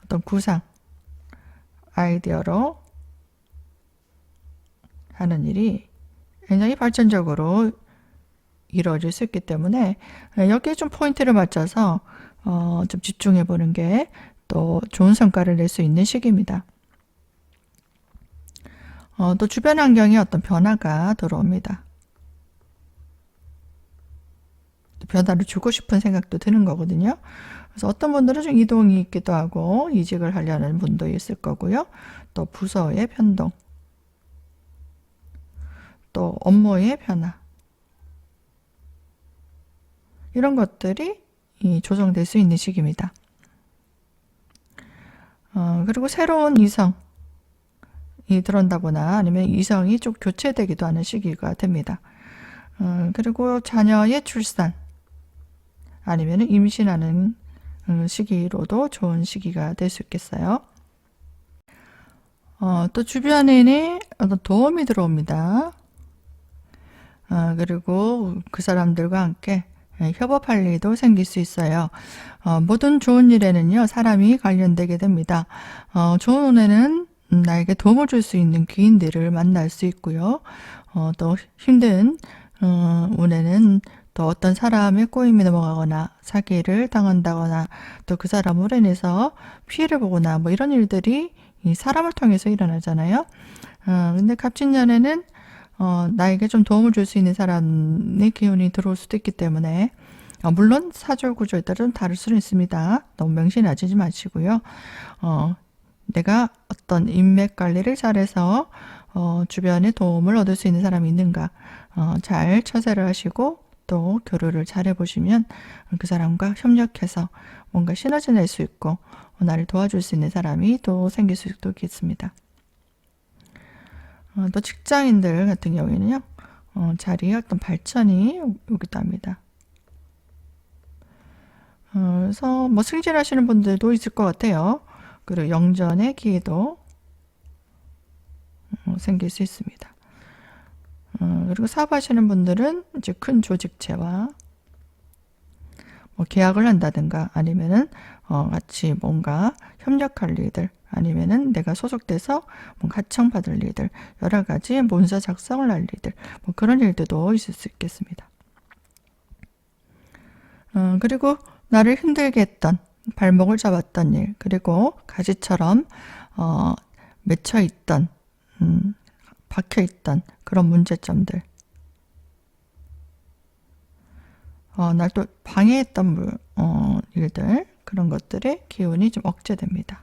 어떤 구상, 아이디어로 하는 일이 굉장히 발전적으로 이루어질 수 있기 때문에 여기에 좀 포인트를 맞춰서 좀 집중해 보는 게 또 좋은 성과를 낼 수 있는 시기입니다. 또 주변 환경에 어떤 변화가 들어옵니다. 변화를 주고 싶은 생각도 드는 거거든요. 그래서 어떤 분들은 좀 이동이 있기도 하고 이직을 하려는 분도 있을 거고요. 또 부서의 변동, 또 업무의 변화, 이런 것들이 조정될 수 있는 시기입니다. 그리고 새로운 이성이 들어온다거나 아니면 이성이 좀 교체되기도 하는 시기가 됩니다. 그리고 자녀의 출산 아니면 임신하는 시기로도 좋은 시기가 될 수 있겠어요. 또 주변인의 어떤 도움이 들어옵니다. 그리고 그 사람들과 함께 협업할 일도 생길 수 있어요. 모든 좋은 일에는요, 사람이 관련되게 됩니다. 좋은 운에는 나에게 도움을 줄 수 있는 귀인들을 만날 수 있고요. 또 힘든 운에는 또 어떤 사람의 꼬임이 넘어가거나 사기를 당한다거나 또 그 사람으로 인해서 피해를 보거나 뭐 이런 일들이 이 사람을 통해서 일어나잖아요. 근데 갑진년에는 나에게 좀 도움을 줄 수 있는 사람의 기운이 들어올 수도 있기 때문에 물론 사주월 구조에 따라 좀 다를 수는 있습니다. 너무 명신하지 마시고요. 내가 어떤 인맥 관리를 잘해서 주변에 도움을 얻을 수 있는 사람이 있는가 잘 처세를 하시고 또 교류를 잘 해보시면 그 사람과 협력해서 뭔가 시너지 낼 수 있고 나를 도와줄 수 있는 사람이 또 생길 수도 있겠습니다. 또 직장인들 같은 경우에는요, 자리에 어떤 발전이 오기도 합니다. 그래서 뭐 승진하시는 분들도 있을 것 같아요. 그리고 영전의 기회도 생길 수 있습니다. 그리고 사업하시는 분들은 이제 큰 조직체와 뭐 계약을 한다든가 아니면은 같이 뭔가 협력할 일들 아니면은 내가 소속돼서 뭔가 하청받을 일들 여러 가지 문서 작성을 할 일들 뭐 그런 일들도 있을 수 있겠습니다. 그리고 나를 힘들게 했던 발목을 잡았던 일 그리고 가지처럼 맺혀 있던 박혀 있던 그런 문제점들 날 또 방해했던 일들 그런 것들의 기운이 좀 억제됩니다.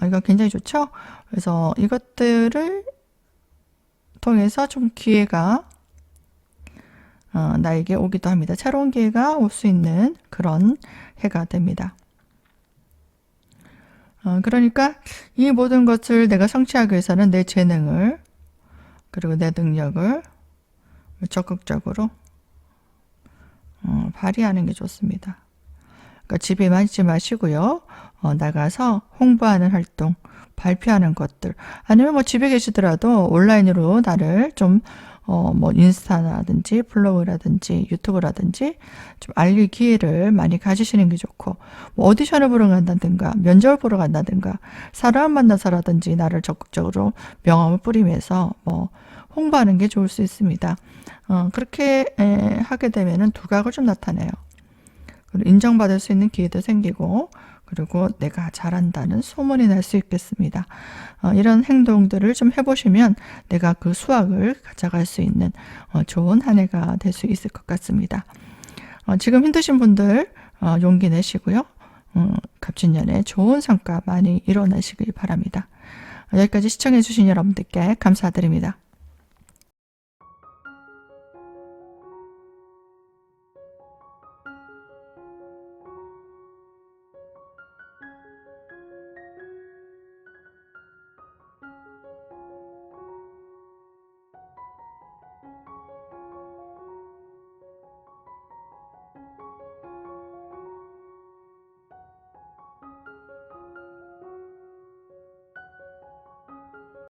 이거 굉장히 좋죠? 그래서 이것들을 통해서 좀 기회가 나에게 오기도 합니다. 새로운 기회가 올 수 있는 그런 해가 됩니다. 그러니까 이 모든 것을 내가 성취하기 위해서는 내 재능을 그리고 내 능력을 적극적으로 발휘하는 게 좋습니다. 그러니까 집에만 있지 마시고요. 나가서 홍보하는 활동, 발표하는 것들 아니면 뭐 집에 계시더라도 온라인으로 나를 좀 뭐 인스타라든지 블로그라든지 유튜브라든지 좀 알릴 기회를 많이 가지시는 게 좋고 뭐 오디션을 보러 간다든가 면접을 보러 간다든가 사람 만나서라든지 나를 적극적으로 명함을 뿌리면서 뭐 홍보하는 게 좋을 수 있습니다. 그렇게 하게 되면은 두각을 좀 나타내요. 그리고 인정받을 수 있는 기회도 생기고 그리고 내가 잘한다는 소문이 날 수 있겠습니다. 이런 행동들을 좀 해보시면 내가 그 수확을 가져갈 수 있는 좋은 한 해가 될 수 있을 것 같습니다. 지금 힘드신 분들 용기 내시고요. 갑진년에 좋은 성과 많이 이뤄내시길 바랍니다. 여기까지 시청해주신 여러분들께 감사드립니다.